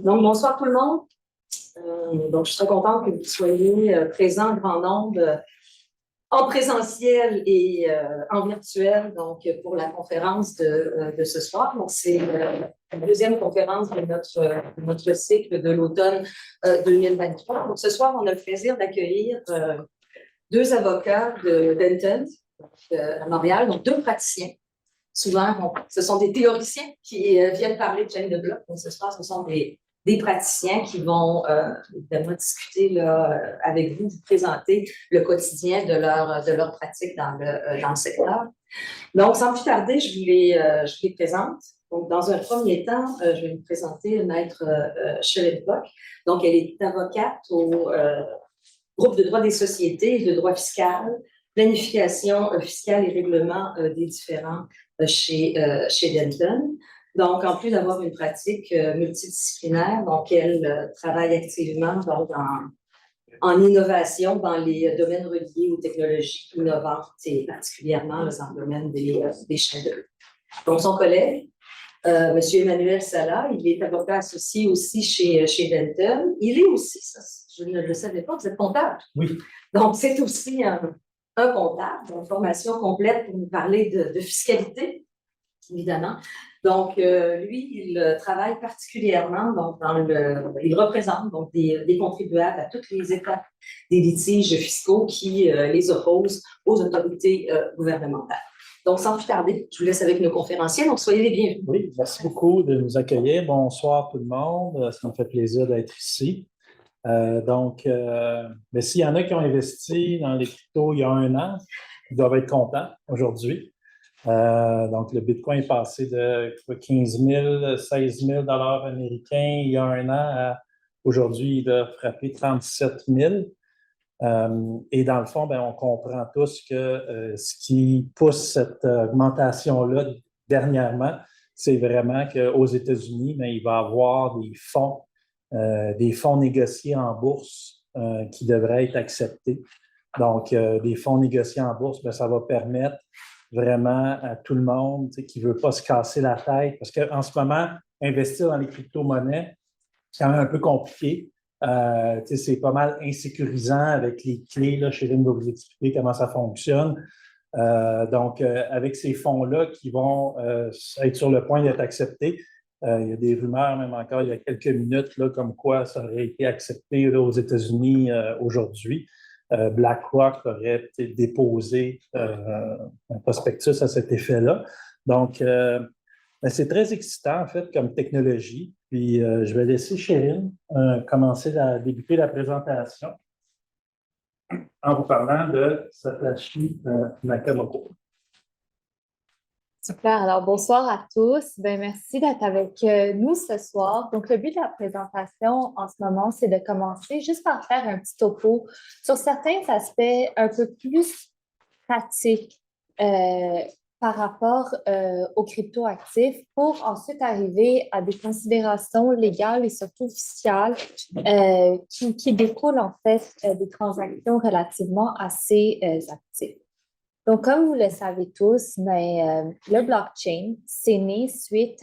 Donc, bonsoir tout le monde. Donc, je suis très contente que vous soyez présents en grand nombre en présentiel et en virtuel, donc pour la conférence de ce soir. Donc, c'est la deuxième conférence de notre cycle de l'automne 2023. Donc, ce soir, on a le plaisir d'accueillir deux avocats de Denton à Montréal, donc deux praticiens. Souvent, ce sont des théoriciens qui viennent parler de chaîne de blocs. Donc, ce soir, ce sont des praticiens qui vont évidemment discuter là, avec vous, vous présenter le quotidien de leur pratique dans le secteur. Donc, sans plus tarder, je vous les présente. Donc, dans un premier temps, je vais vous présenter Maître Sheryl Buck. Donc, elle est avocate au groupe de droit des sociétés et de droit fiscal, planification fiscale et règlement des différends chez Denton. Donc, en plus d'avoir une pratique multidisciplinaire, donc elle travaille activement donc, en innovation dans les domaines reliés aux technologies innovantes et particulièrement dans le domaine des chaînes de l'eau. Donc, son collègue, M. Emmanuel Sala, il est avocat associé aussi chez Denton. Il est aussi, ça, je ne le savais pas, vous êtes comptable. Oui. Donc, c'est aussi un comptable, une formation complète pour nous parler de fiscalité, évidemment. Donc, lui, il travaille particulièrement donc, il représente donc, des contribuables à toutes les étapes des litiges fiscaux qui les opposent aux autorités gouvernementales. Donc, sans plus tarder, je vous laisse avec nos conférenciers. Donc, soyez les bienvenus. Oui, merci beaucoup de nous accueillir. Bonsoir tout le monde. Ça me fait plaisir d'être ici. Mais s'il y en a qui ont investi dans les cryptos il y a un an, ils doivent être contents aujourd'hui. Donc, le Bitcoin est passé de 15 000, 16 000 $ américains il y a un an à aujourd'hui, il a frappé 37 000. Et dans le fond, on comprend tous que ce qui pousse cette augmentation-là dernièrement, c'est vraiment qu'aux États-Unis, il va y avoir des fonds négociés en bourse qui devraient être acceptés. Donc, des fonds négociés en bourse, ça va permettre vraiment à tout le monde qui ne veut pas se casser la tête. Parce qu'en ce moment, investir dans les crypto-monnaies, c'est quand même un peu compliqué. C'est pas mal insécurisant avec les clés. Là, Sheryl va vous expliquer comment ça fonctionne. Avec ces fonds-là qui vont être sur le point d'être acceptés, il y a des rumeurs, même encore il y a quelques minutes, là, comme quoi ça aurait été accepté là, aux États-Unis aujourd'hui. BlackRock aurait déposé un prospectus à cet effet-là. Donc, c'est très excitant, en fait, comme technologie. Puis, je vais laisser Sheryl commencer à débuter la présentation en vous parlant de Satoshi Nakamoto. Super. Alors, bonsoir à tous. Merci d'être avec nous ce soir. Donc, le but de la présentation en ce moment, c'est de commencer juste par faire un petit topo sur certains aspects un peu plus pratiques par rapport aux crypto-actifs pour ensuite arriver à des considérations légales et surtout fiscales qui découlent en fait des transactions relativement à ces actifs. Donc, comme vous le savez tous, le blockchain, c'est né suite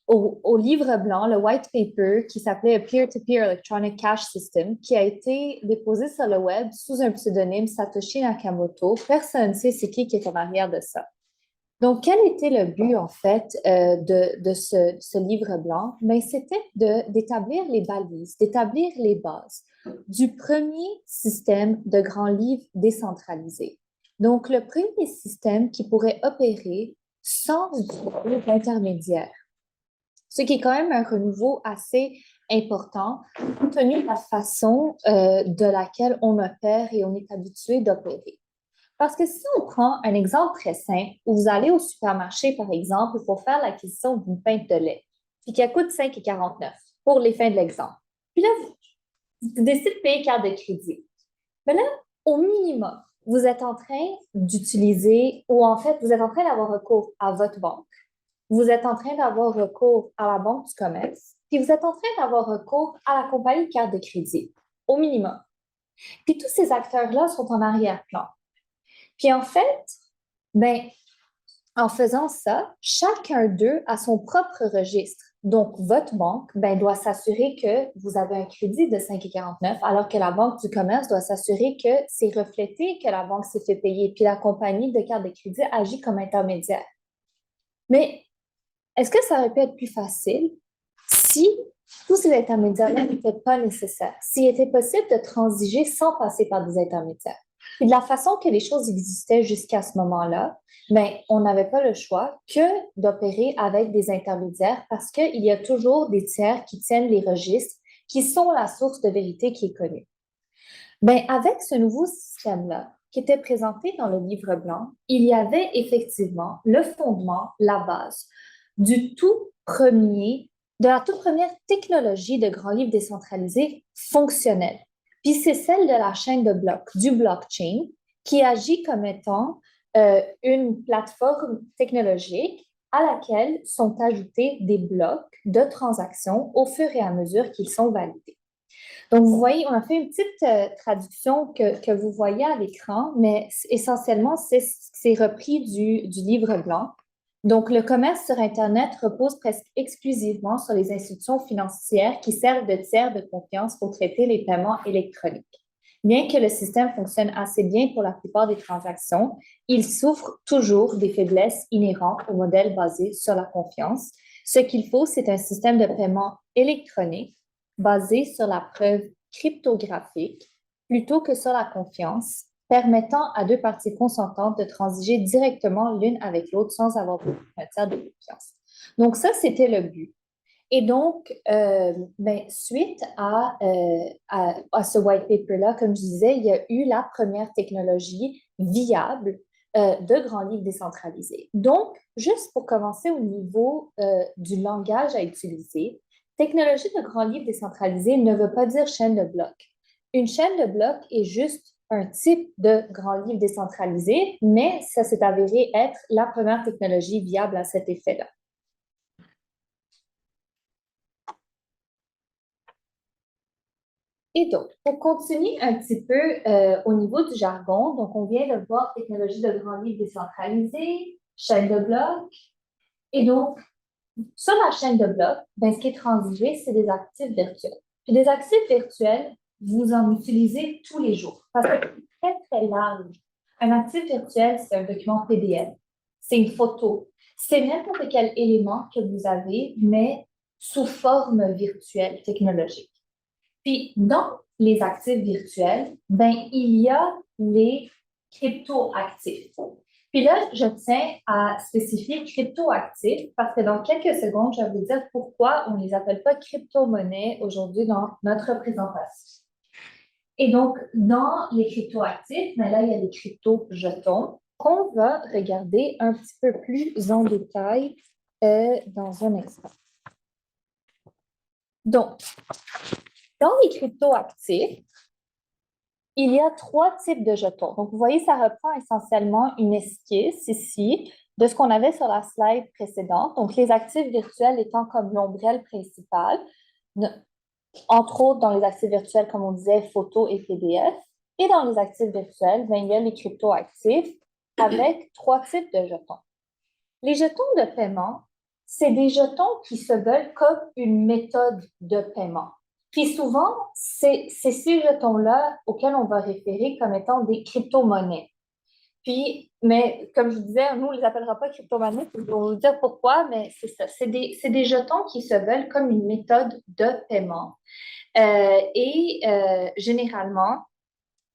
au livre blanc, le white paper qui s'appelait A Peer-to-Peer Electronic Cash System, qui a été déposé sur le web sous un pseudonyme Satoshi Nakamoto. Personne ne sait c'est qui est en arrière de ça. Donc, quel était le but, en fait, de ce livre blanc? C'était d'établir les balises, d'établir les bases du premier système de grands livres décentralisés. Donc, le premier système qui pourrait opérer sans utiliser d'intermédiaire, ce qui est quand même un renouveau assez important, compte tenu de la façon de laquelle on opère et on est habitué d'opérer. Parce que si on prend un exemple très simple, où vous allez au supermarché, par exemple, pour faire l'acquisition d'une pinte de lait, puis qui coûte 5,49 pour les fins de l'exemple. Puis là, vous décidez de payer carte de crédit. Mais là, au minimum, vous êtes en train d'utiliser, ou en fait, vous êtes en train d'avoir recours à votre banque, vous êtes en train d'avoir recours à la banque du commerce, puis vous êtes en train d'avoir recours à la compagnie de carte de crédit, au minimum. Puis tous ces acteurs-là sont en arrière-plan. Puis en fait, en faisant ça, chacun d'eux a son propre registre Donc, votre banque doit s'assurer que vous avez un crédit de 5,49, alors que la Banque du commerce doit s'assurer que c'est reflété que la banque s'est fait payer, puis la compagnie de carte de crédit agit comme intermédiaire. Mais est-ce que ça aurait pu être plus facile si tous ces intermédiaires-là n'étaient pas nécessaires, s'il était possible de transiger sans passer par des intermédiaires? Et de la façon que les choses existaient jusqu'à ce moment-là, on n'avait pas le choix que d'opérer avec des intermédiaires parce qu'il y a toujours des tiers qui tiennent les registres, qui sont la source de vérité qui est connue. Avec ce nouveau système-là, qui était présenté dans le livre blanc, il y avait effectivement le fondement, la base de la toute première technologie de grand livre décentralisé fonctionnelle. Puis c'est celle de la chaîne de blocs, du blockchain, qui agit comme étant une plateforme technologique à laquelle sont ajoutés des blocs de transactions au fur et à mesure qu'ils sont validés. Donc, vous voyez, on a fait une petite traduction que vous voyez à l'écran, mais essentiellement, c'est repris du livre blanc. Donc, le commerce sur Internet repose presque exclusivement sur les institutions financières qui servent de tiers de confiance pour traiter les paiements électroniques. Bien que le système fonctionne assez bien pour la plupart des transactions, il souffre toujours des faiblesses inhérentes au modèle basé sur la confiance. Ce qu'il faut, c'est un système de paiement électronique basé sur la preuve cryptographique plutôt que sur la confiance, permettant à deux parties consentantes de transiger directement l'une avec l'autre sans avoir besoin d'un tiers de confiance. Donc ça, c'était le but. Et donc, suite à ce white paper-là, comme je disais, il y a eu la première technologie viable de grands livres décentralisés. Donc, juste pour commencer au niveau du langage à utiliser, technologie de grand livre décentralisé ne veut pas dire chaîne de blocs. Une chaîne de blocs est juste un type de grand livre décentralisé, mais ça s'est avéré être la première technologie viable à cet effet-là. Et donc, pour continuer un petit peu au niveau du jargon, donc on vient de voir technologie de grand livre décentralisé, chaîne de blocs. Et donc, sur la chaîne de blocs, ce qui est transigé, c'est des actifs virtuels. Puis des actifs virtuels, vous en utilisez tous les jours parce que c'est très, très large. Un actif virtuel, c'est un document PDF, c'est une photo, c'est n'importe quel élément que vous avez, mais sous forme virtuelle, technologique. Puis, dans les actifs virtuels, il y a les crypto-actifs. Puis là, je tiens à spécifier crypto-actifs parce que dans quelques secondes, je vais vous dire pourquoi on ne les appelle pas crypto-monnaies aujourd'hui dans notre présentation. Et donc, dans les crypto-actifs, là, il y a les crypto-jetons qu'on va regarder un petit peu plus en détail dans un instant. Donc, dans les crypto-actifs, il y a 3 types de jetons. Donc, vous voyez, ça reprend essentiellement une esquisse ici de ce qu'on avait sur la slide précédente. Donc, les actifs virtuels étant comme l'ombrelle principale, entre autres dans les actifs virtuels, comme on disait, photos et PDF. Et dans les actifs virtuels, il y a les crypto-actifs avec 3 types de jetons. Les jetons de paiement, c'est des jetons qui se veulent comme une méthode de paiement. Puis souvent, c'est ces jetons-là auxquels on va référer comme étant des crypto-monnaies. Puis, mais comme je vous disais, nous, on ne les appellera pas crypto-monnaies, on va vous dire pourquoi, mais c'est ça. C'est des jetons qui se veulent comme une méthode de paiement. Généralement,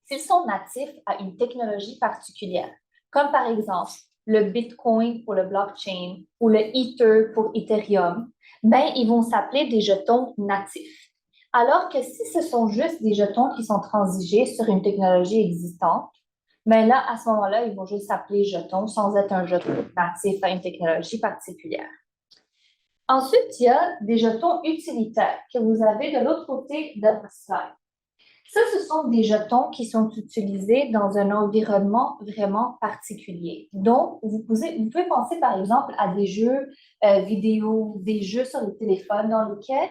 s'ils sont natifs à une technologie particulière, comme par exemple le Bitcoin pour le blockchain ou le Ether pour Ethereum, ils vont s'appeler des jetons natifs. Alors que si ce sont juste des jetons qui sont transigés sur une technologie existante, là, à ce moment-là, ils vont juste s'appeler jetons sans être un jeton natif à une technologie particulière. Ensuite, il y a des jetons utilitaires que vous avez de l'autre côté de la slide. Ça, ce sont des jetons qui sont utilisés dans un environnement vraiment particulier. Donc, vous pouvez penser par exemple à des jeux vidéo, des jeux sur le téléphone dans lesquels,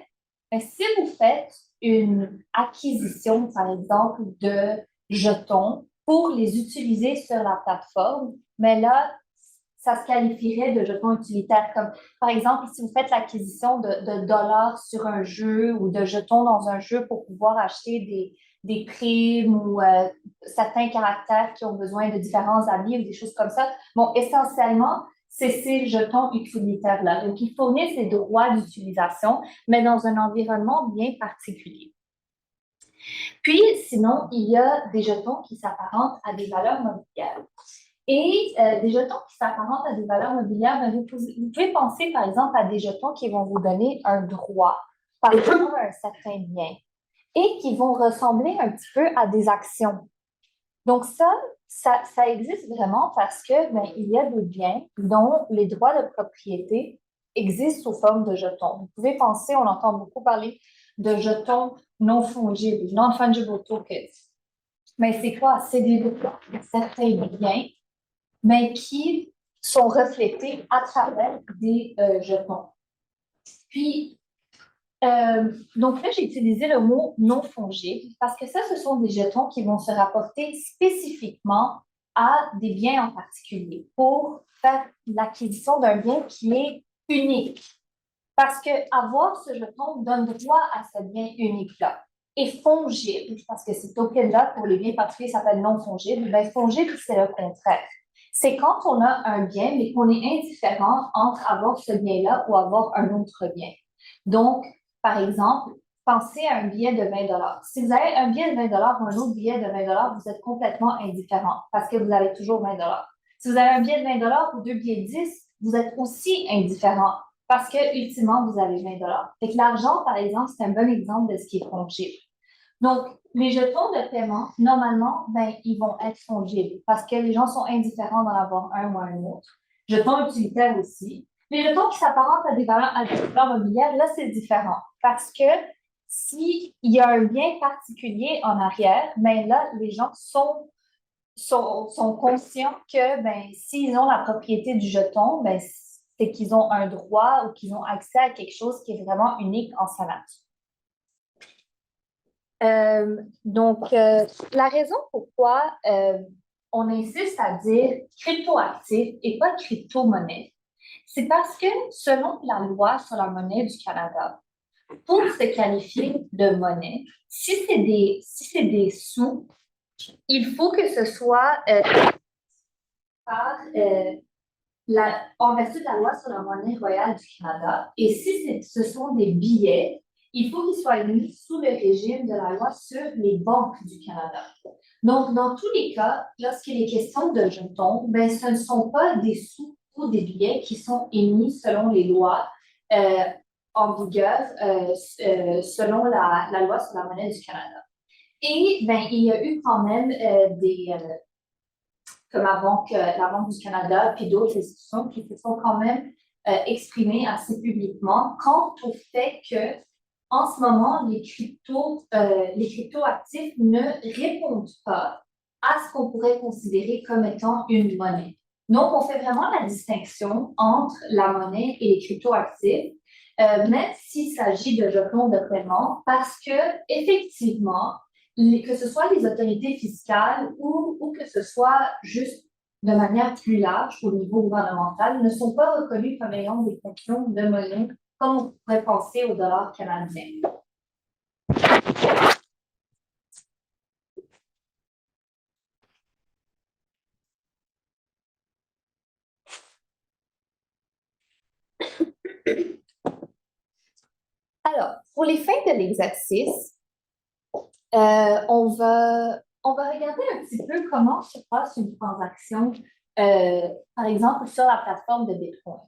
si vous faites une acquisition, par exemple, de jetons pour les utiliser sur la plateforme, là, ça se qualifierait de jetons utilitaires. Comme, par exemple, si vous faites l'acquisition de dollars sur un jeu ou de jetons dans un jeu pour pouvoir acheter des primes ou certains caractères qui ont besoin de différents habits ou des choses comme ça. Bon, essentiellement, c'est ces jetons utilitaires-là. Donc, ils fournissent des droits d'utilisation, mais dans un environnement bien particulier. Puis, sinon, il y a des jetons qui s'apparentent à des valeurs mobilières. Et des jetons qui s'apparentent à des valeurs mobilières, ben, vous pouvez penser, par exemple, à des jetons qui vont vous donner un droit par rapport à un certain bien et qui vont ressembler un petit peu à des actions. Donc, ça existe vraiment parce que ben, il y a des biens dont les droits de propriété existent sous forme de jetons. Vous pouvez penser, on entend beaucoup parler de jetons non fongibles, non-fungible tokens. Mais c'est quoi? C'est des droits de certains biens, mais qui sont reflétés à travers des jetons. Puis, donc là, j'ai utilisé le mot non fongible parce que ça, ce sont des jetons qui vont se rapporter spécifiquement à des biens en particulier pour faire l'acquisition d'un bien qui est unique. Parce que avoir ce jeton donne droit à ce bien unique-là. Et fongible, parce que ces tokens-là, pour les biens particuliers, s'appellent non fongibles. Bien, fongible, c'est le contraire. C'est quand on a un bien, mais qu'on est indifférent entre avoir ce bien-là ou avoir un autre bien. Donc, par exemple, pensez à un billet de 20 $. Si vous avez un billet de 20 $ ou un autre billet de 20 $, vous êtes complètement indifférent parce que vous avez toujours 20 $. Si vous avez un billet de 20 $ ou deux billets de 10, vous êtes aussi indifférent parce que, ultimement, vous avez 20 $. Fait que l'argent, par exemple, c'est un bon exemple de ce qui est fongible. Donc, les jetons de paiement, normalement, ben, ils vont être fongibles parce que les gens sont indifférents d'en avoir un ou un autre. Jetons utilitaires aussi. Les jetons qui s'apparentent à des valeurs mobilières, là, c'est différent parce que s'il y a un bien particulier en arrière, ben là, les gens sont conscients que ben, s'ils ont la propriété du jeton, ben, c'est qu'ils ont un droit ou qu'ils ont accès à quelque chose qui est vraiment unique en sa nature. Donc, la raison pourquoi on insiste à dire cryptoactif et pas crypto-monnaie, c'est parce que selon la loi sur la monnaie du Canada, pour se qualifier de monnaie, si c'est des sous, il faut que ce soit en vertu de la loi sur la monnaie royale du Canada. Et si ce sont des billets, il faut qu'ils soient mis sous le régime de la loi sur les banques du Canada. Donc, dans tous les cas, lorsqu'il est question de jetons, ben, ce ne sont pas des sous ou des billets qui sont émis selon les lois en vigueur, selon la loi sur la monnaie du Canada. Et ben, il y a eu quand même comme la Banque du Canada, puis d'autres institutions qui se sont quand même exprimées assez publiquement quant au fait que en ce moment, les cryptoactifs ne répondent pas à ce qu'on pourrait considérer comme étant une monnaie. Donc, on fait vraiment la distinction entre la monnaie et les cryptoactifs, même s'il s'agit de jetons de paiement, parce que effectivement, que ce soit les autorités fiscales ou que ce soit juste de manière plus large au niveau gouvernemental, ne sont pas reconnus comme ayant des fonctions de monnaie comme on pourrait penser au dollar canadien. Alors, pour les fins de l'exercice, on va regarder un petit peu comment se passe une transaction, par exemple, sur la plateforme de Bitcoin.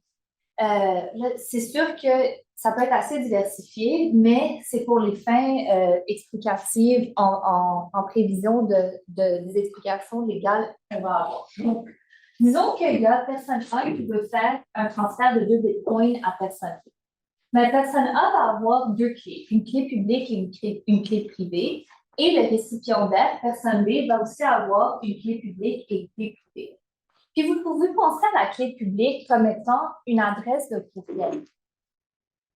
C'est sûr que ça peut être assez diversifié, mais c'est pour les fins explicatives en prévision des explications légales qu'on va avoir. Donc, disons qu'il y a personne A qui veut faire un transfert de 2 bitcoins à personne B. Mais personne A va avoir deux clés, une clé publique et une clé privée. Et le récipiendaire, personne B, va aussi avoir une clé publique et une clé privée. Puis vous pouvez penser à la clé publique comme étant une adresse de courriel.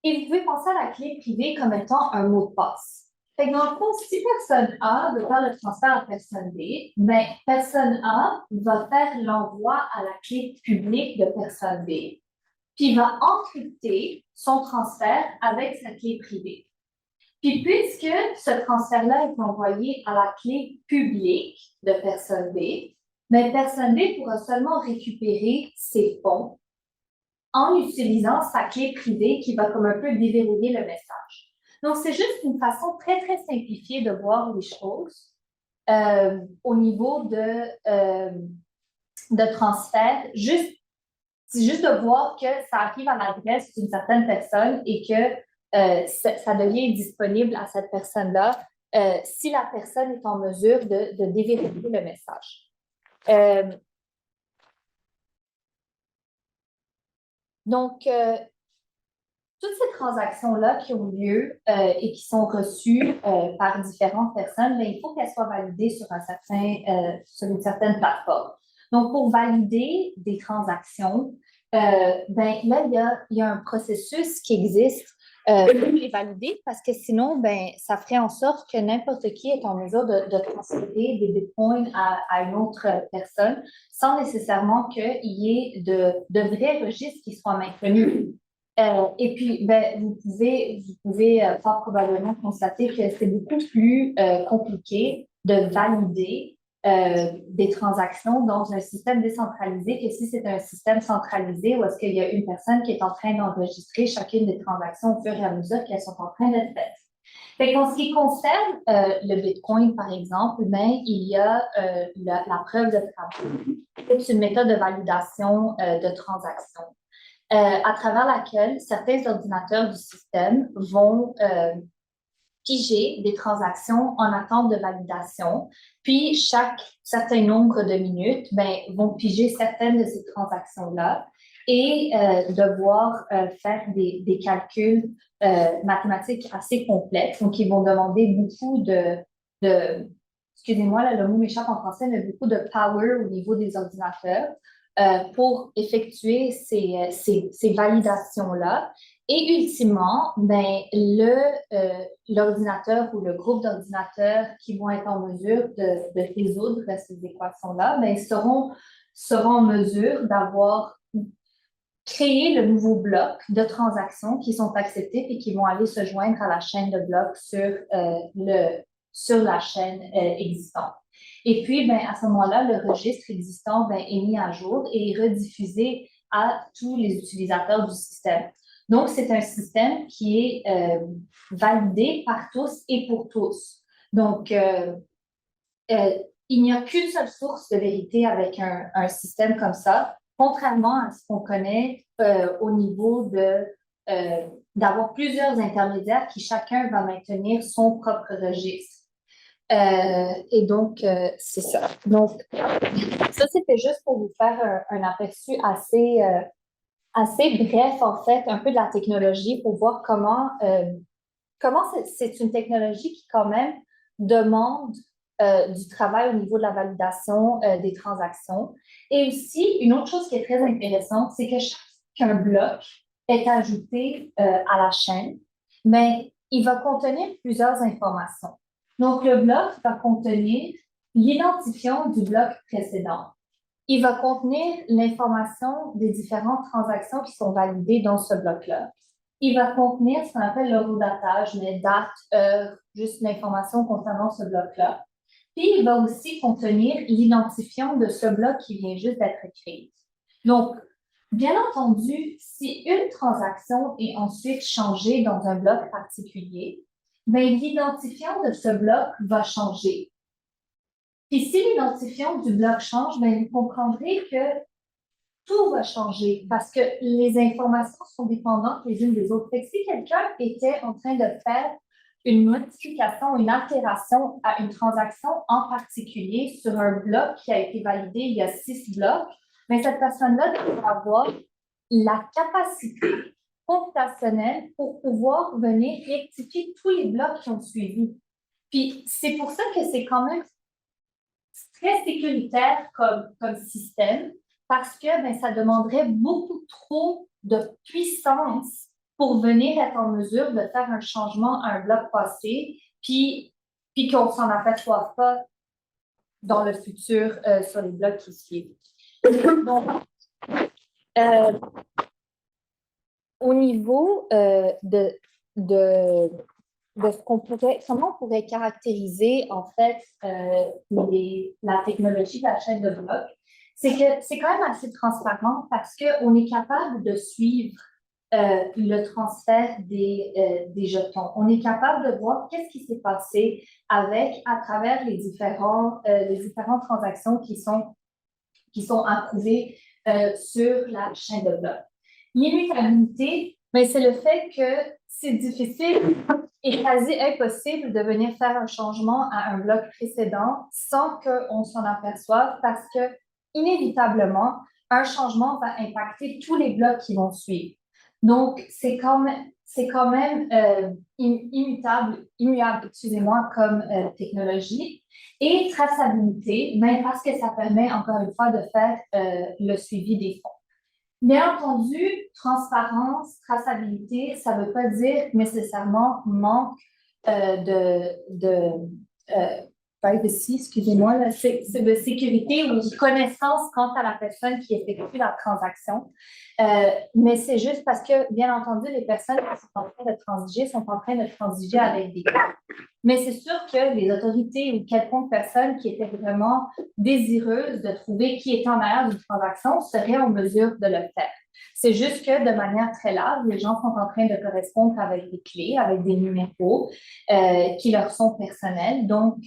Et vous pouvez penser à la clé privée comme étant un mot de passe. Fait que dans le fond, si personne A veut faire le transfert à personne B, ben, personne A va faire l'envoi à la clé publique de personne B, puis va encrypter son transfert avec sa clé privée. Puis puisque ce transfert-là est envoyé à la clé publique de personne B, mais personne B pourra seulement récupérer ses fonds en utilisant sa clé privée qui va comme un peu déverrouiller le message. Donc, c'est juste une façon très, très simplifiée de voir les choses au niveau de transfert. C'est juste de voir que ça arrive à l'adresse d'une certaine personne et que ça devient disponible à cette personne-là si la personne est en mesure de déverrouiller le message. Donc, toutes ces transactions-là qui ont lieu et qui sont reçues par différentes personnes, mais il faut qu'elles soient validées sur une certaine plateforme. Donc, pour valider des transactions, ben, là, il y a un processus qui existe pour les valider parce que sinon, ben, ça ferait en sorte que n'importe qui est en mesure de transférer des bitcoins à une autre personne sans nécessairement qu'il y ait de vrais registres qui soient maintenus. Et puis, ben, vous pouvez fort probablement constater que c'est beaucoup plus compliqué de valider des transactions dans un système décentralisé que si c'est un système centralisé où est-ce qu'il y a une personne qui est en train d'enregistrer chacune des transactions au fur et à mesure qu'elles sont en train d'être faites. Fait qu'en ce qui concerne le Bitcoin, par exemple, ben, il y a la preuve de travail. C'est une méthode de validation de transactions. À travers laquelle certains ordinateurs du système vont piger des transactions en attente de validation, puis chaque certain nombre de minutes, ben, vont piger certaines de ces transactions-là et devoir faire des calculs mathématiques assez complexes. Donc, ils vont demander beaucoup excusez-moi, là, le mot m'échappe en français, mais beaucoup de power au niveau des ordinateurs. Pour effectuer ces validations-là. Et ultimement, ben, l'ordinateur ou le groupe d'ordinateurs qui vont être en mesure de résoudre ces équations-là, ben, seront en mesure d'avoir créé le nouveau bloc de transactions qui sont acceptés et qui vont aller se joindre à la chaîne de blocs sur la chaîne existante. Et puis, ben, à ce moment-là, le registre existant ben, est mis à jour et est rediffusé à tous les utilisateurs du système. Donc, c'est un système qui est validé par tous et pour tous. Donc, il n'y a qu'une seule source de vérité avec un système comme ça, contrairement à ce qu'on connaît au niveau d'avoir plusieurs intermédiaires qui chacun va maintenir son propre registre. Et donc, c'est ça. Donc, ça, c'était juste pour vous faire un aperçu assez bref, en fait, un peu de la technologie pour voir comment c'est une technologie qui, quand même, demande du travail au niveau de la validation des transactions. Et aussi, une autre chose qui est très intéressante, c'est que chaque bloc est ajouté à la chaîne, mais il va contenir plusieurs informations. Donc, le bloc va contenir l'identifiant du bloc précédent. Il va contenir l'information des différentes transactions qui sont validées dans ce bloc-là. Il va contenir ce qu'on appelle l'horodatage, mais date, heure, juste l'information concernant ce bloc-là. Puis, il va aussi contenir l'identifiant de ce bloc qui vient juste d'être créé. Donc, bien entendu, si une transaction est ensuite changée dans un bloc particulier, bien, l'identifiant de ce bloc va changer. Puis si l'identifiant du bloc change, bien, vous comprendrez que tout va changer parce que les informations sont dépendantes les unes des autres. Fait que si quelqu'un était en train de faire une modification, une altération à une transaction en particulier sur un bloc qui a été validé il y a 6 blocs, bien, cette personne-là devra avoir la capacité computationnelle pour pouvoir venir rectifier tous les blocs qui ont suivi. Puis, c'est pour ça que c'est quand même très sécuritaire comme système parce que ben, ça demanderait beaucoup trop de puissance pour venir être en mesure de faire un changement à un bloc passé puis qu'on ne s'en aperçoive pas dans le futur sur les blocs qui suivent. Donc, au niveau de ce qu'on pourrait, comment on pourrait caractériser en fait la technologie de la chaîne de blocs, c'est que c'est quand même assez transparent parce qu'on est capable de suivre le transfert des jetons. On est capable de voir qu'est-ce qui s'est passé à travers les différentes transactions qui sont approuvées sur la chaîne de blocs. L'immutabilité, ben, c'est le fait que c'est difficile et quasi impossible de venir faire un changement à un bloc précédent sans qu'on s'en aperçoive parce que, inévitablement, un changement va impacter tous les blocs qui vont suivre. Donc, c'est quand même immuable, excusez-moi, comme technologie. Et traçabilité, mais parce que ça permet, encore une fois, de faire le suivi des fonds. Bien entendu, transparence, traçabilité, ça ne veut pas dire nécessairement manque privacy, excusez-moi, c'est de sécurité ou de connaissance quant à la personne qui effectue la transaction. Mais c'est juste parce que, bien entendu, les personnes qui sont en train de transiger sont en train de transiger avec des cas. Mais c'est sûr que les autorités ou quelconque personne qui était vraiment désireuse de trouver qui était en arrière d'une transaction serait en mesure de le faire. C'est juste que de manière très large, les gens sont en train de correspondre avec des clés, avec des numéros qui leur sont personnels. Donc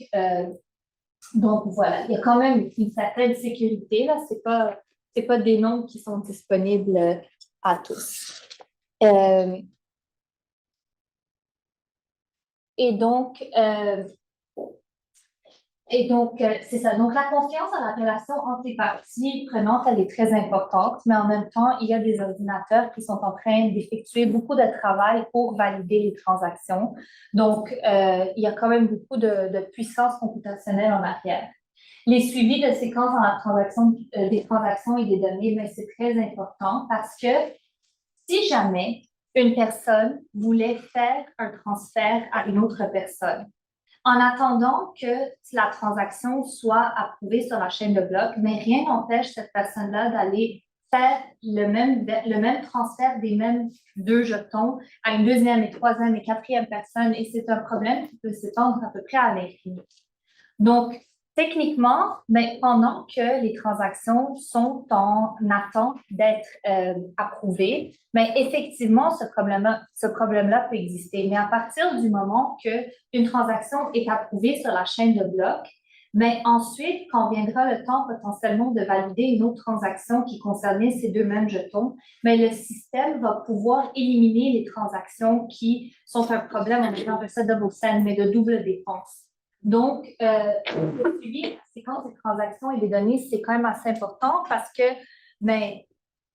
voilà, il y a quand même une certaine sécurité. Là, c'est pas des noms qui sont disponibles à tous. Et donc, c'est ça. Donc, la confiance dans la relation entre les parties prenantes, elle est très importante, mais en même temps, il y a des ordinateurs qui sont en train d'effectuer beaucoup de travail pour valider les transactions. Donc, il y a quand même beaucoup de puissance computationnelle en arrière. Les suivis de séquences dans la transaction, des transactions et des données, mais c'est très important parce que si jamais une personne voulait faire un transfert à une autre personne, en attendant que la transaction soit approuvée sur la chaîne de blocs, mais rien n'empêche cette personne-là d'aller faire le même transfert des mêmes 2 jetons à une deuxième et troisième et quatrième personne, et c'est un problème qui peut s'étendre à peu près à l'infini. Donc, techniquement, mais pendant que les transactions sont en attente d'être approuvées, mais effectivement, ce problème-là peut exister. Mais à partir du moment qu'une transaction est approuvée sur la chaîne de blocs, mais ensuite, quand viendra le temps potentiellement de valider une autre transaction qui concernait ces 2 mêmes jetons, mais le système va pouvoir éliminer les transactions qui sont un problème, on appelle ça double send, mais de double dépense. Donc, le suivi de la séquence des transactions et des données, c'est quand même assez important parce que,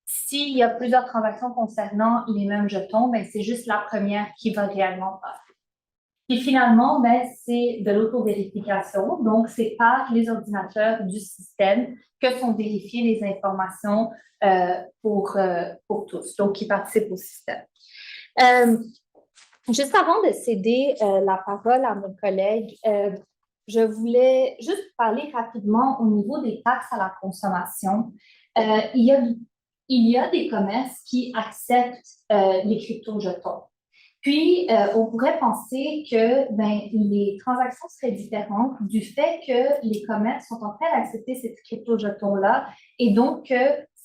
s'il y a plusieurs transactions concernant les mêmes jetons, c'est juste la première qui va réellement passer. Et finalement, c'est de l'auto-vérification. Donc, c'est par les ordinateurs du système que sont vérifiées les informations pour tous, donc qui participent au système. Juste avant de céder la parole à mon collègue, je voulais juste parler rapidement au niveau des taxes à la consommation. Il y a des commerces qui acceptent les crypto-jetons. Puis, on pourrait penser que les transactions seraient différentes du fait que les commerces sont en train d'accepter ces crypto-jetons-là et donc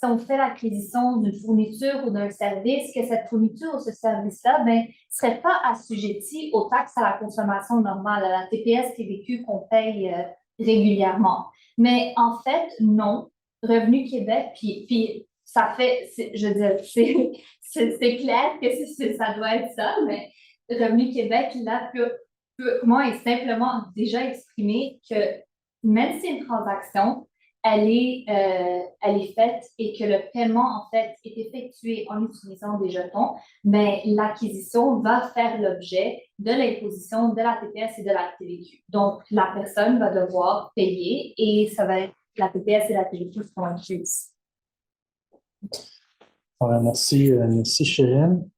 si on fait l'acquisition d'une fourniture ou d'un service, que cette fourniture ou ce service-là ne serait pas assujetti aux taxes à la consommation normale, à la TPS TVQ qu'on paye régulièrement. Mais en fait, non. Revenu Québec, puis ça fait, je veux dire, c'est clair que ça doit être ça, mais Revenu Québec, là, peut moins et simplement déjà exprimer que même si une transaction, elle est faite et que le paiement, en fait, est effectué en utilisant des jetons, mais l'acquisition va faire l'objet de l'imposition de la TPS et de la TVQ. Donc, la personne va devoir payer et ça va être la TPS et la TVQ qui sont incluses. Merci Chérine.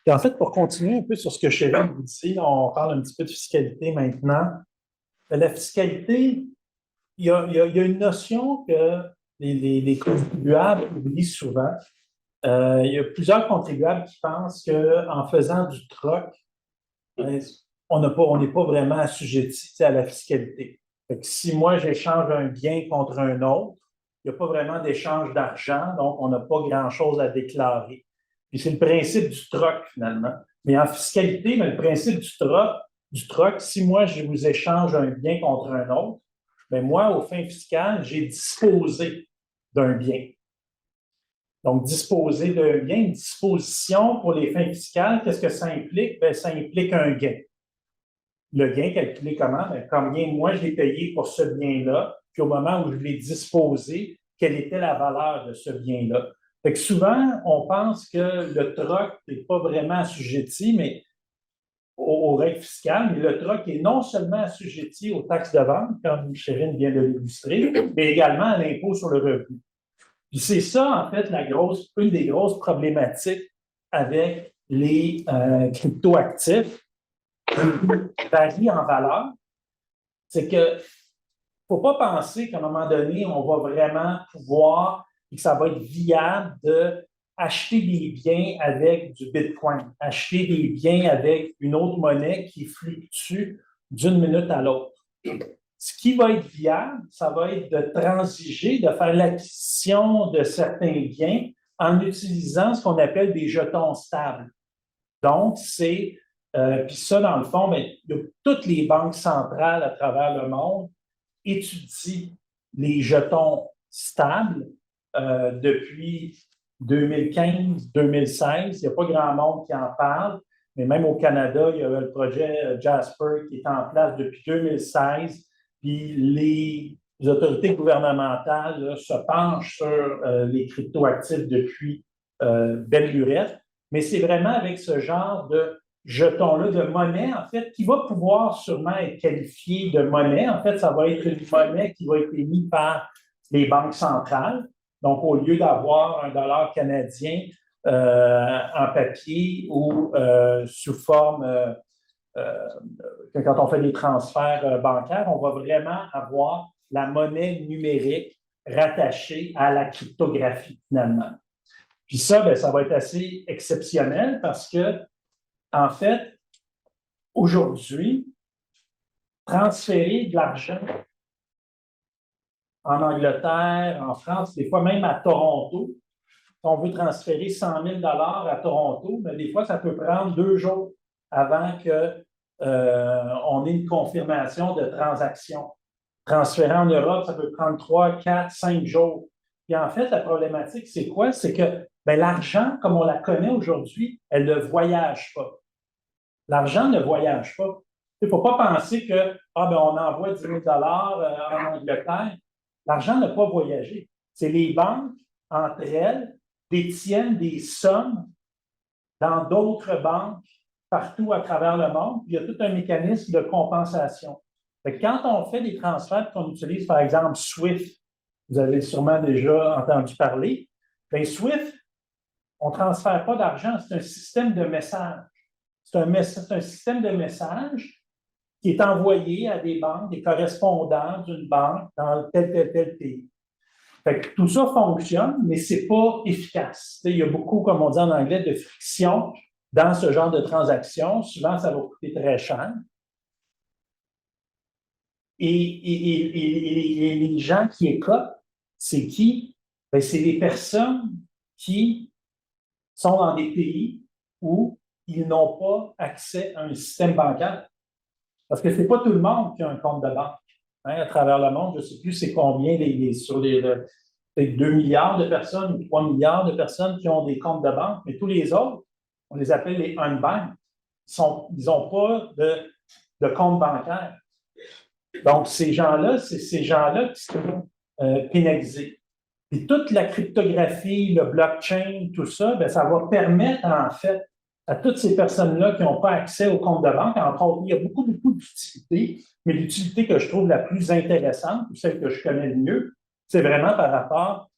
Puis en fait, pour continuer un peu sur ce que Chérin vous dit, on parle un petit peu de fiscalité maintenant. La fiscalité, il y a une notion que les contribuables oublient souvent. Il y a plusieurs contribuables qui pensent qu'en faisant du troc, on n'est pas vraiment assujetti à la fiscalité. Fait que si moi, j'échange un bien contre un autre, il n'y a pas vraiment d'échange d'argent, donc on n'a pas grand-chose à déclarer. Puis c'est le principe du troc, finalement. Mais en fiscalité, le principe du troc, si moi, je vous échange un bien contre un autre, bien moi, aux fins fiscales, j'ai disposé d'un bien. Donc, disposer d'un bien, une disposition pour les fins fiscales, qu'est-ce que ça implique? Bien, ça implique un gain. Le gain calculé comment? Bien, combien moi j'ai payé pour ce bien-là, puis au moment où je l'ai disposé, quelle était la valeur de ce bien-là. Fait que souvent, on pense que le troc n'est pas vraiment assujetti, mais aux règles fiscales, mais le troc est non seulement assujetti aux taxes de vente, comme Chérine vient de l'illustrer, mais également à l'impôt sur le revenu. Puis c'est ça, en fait, une des grosses problématiques avec les cryptoactifs qui varient en valeur. C'est que ne faut pas penser qu'à un moment donné, on va vraiment pouvoir et que ça va être viable d'acheter des biens avec du Bitcoin, acheter des biens avec une autre monnaie qui fluctue d'une minute à l'autre. Ce qui va être viable, ça va être de transiger, de faire l'acquisition de certains biens en utilisant ce qu'on appelle des jetons stables. Donc, puis ça, dans le fond, bien, toutes les banques centrales à travers le monde étudient les jetons stables depuis 2015-2016. Il n'y a pas grand monde qui en parle, mais même au Canada, il y avait le projet Jasper qui est en place depuis 2016. Puis les autorités gouvernementales là, se penchent sur les cryptoactifs depuis belle lurette, mais c'est vraiment avec ce genre de jetons-là, de monnaie, en fait, qui va pouvoir sûrement être qualifié de monnaie. En fait, ça va être une monnaie qui va être émise par les banques centrales. Donc, au lieu d'avoir un dollar canadien en papier ou sous forme quand on fait des transferts bancaires, on va vraiment avoir la monnaie numérique rattachée à la cryptographie, finalement. Puis ça, bien, ça va être assez exceptionnel parce que, en fait, aujourd'hui, transférer de l'argent en Angleterre, en France, des fois même à Toronto, si on veut transférer 100 000 à Toronto, mais des fois, ça peut prendre 2 jours avant qu'on ait une confirmation de transaction. Transférer en Europe, ça peut prendre 3, 4, 5 jours. Puis en fait, la problématique, c'est quoi? C'est que bien, l'argent, comme on la connaît aujourd'hui, elle ne voyage pas. L'argent ne voyage pas. Il ne faut pas penser que on envoie 10 000 en Angleterre. L'argent n'a pas voyagé. C'est les banques, entre elles, détiennent des sommes dans d'autres banques partout à travers le monde. Il y a tout un mécanisme de compensation. Fait que quand on fait des transferts, qu'on utilise par exemple SWIFT, vous avez sûrement déjà entendu parler, bien SWIFT, on ne transfère pas d'argent, c'est un système de messages. C'est un système de messages qui est envoyé à des banques, des correspondants d'une banque dans tel pays. Fait que tout ça fonctionne, mais ce n'est pas efficace. Il y a beaucoup, comme on dit en anglais, de friction dans ce genre de transactions. Souvent, ça va coûter très cher. Et les gens qui écopent, c'est qui? Bien, c'est les personnes qui sont dans des pays où ils n'ont pas accès à un système bancaire. Parce que ce n'est pas tout le monde qui a un compte de banque. Hein, à travers le monde, je ne sais plus c'est combien, sur peut-être 2 milliards de personnes ou 3 milliards de personnes qui ont des comptes de banque, mais tous les autres, on les appelle les unbanked. Ils n'ont pas de compte bancaire. Donc, ces gens-là, c'est ces gens-là qui sont pénalisés. Et toute la cryptographie, le blockchain, tout ça, bien, ça va permettre, en fait, à toutes ces personnes-là qui n'ont pas accès au compte de banque, entre autres, il y a beaucoup d'utilités, mais l'utilité que je trouve la plus intéressante, ou celle que je connais le mieux, c'est vraiment par rapport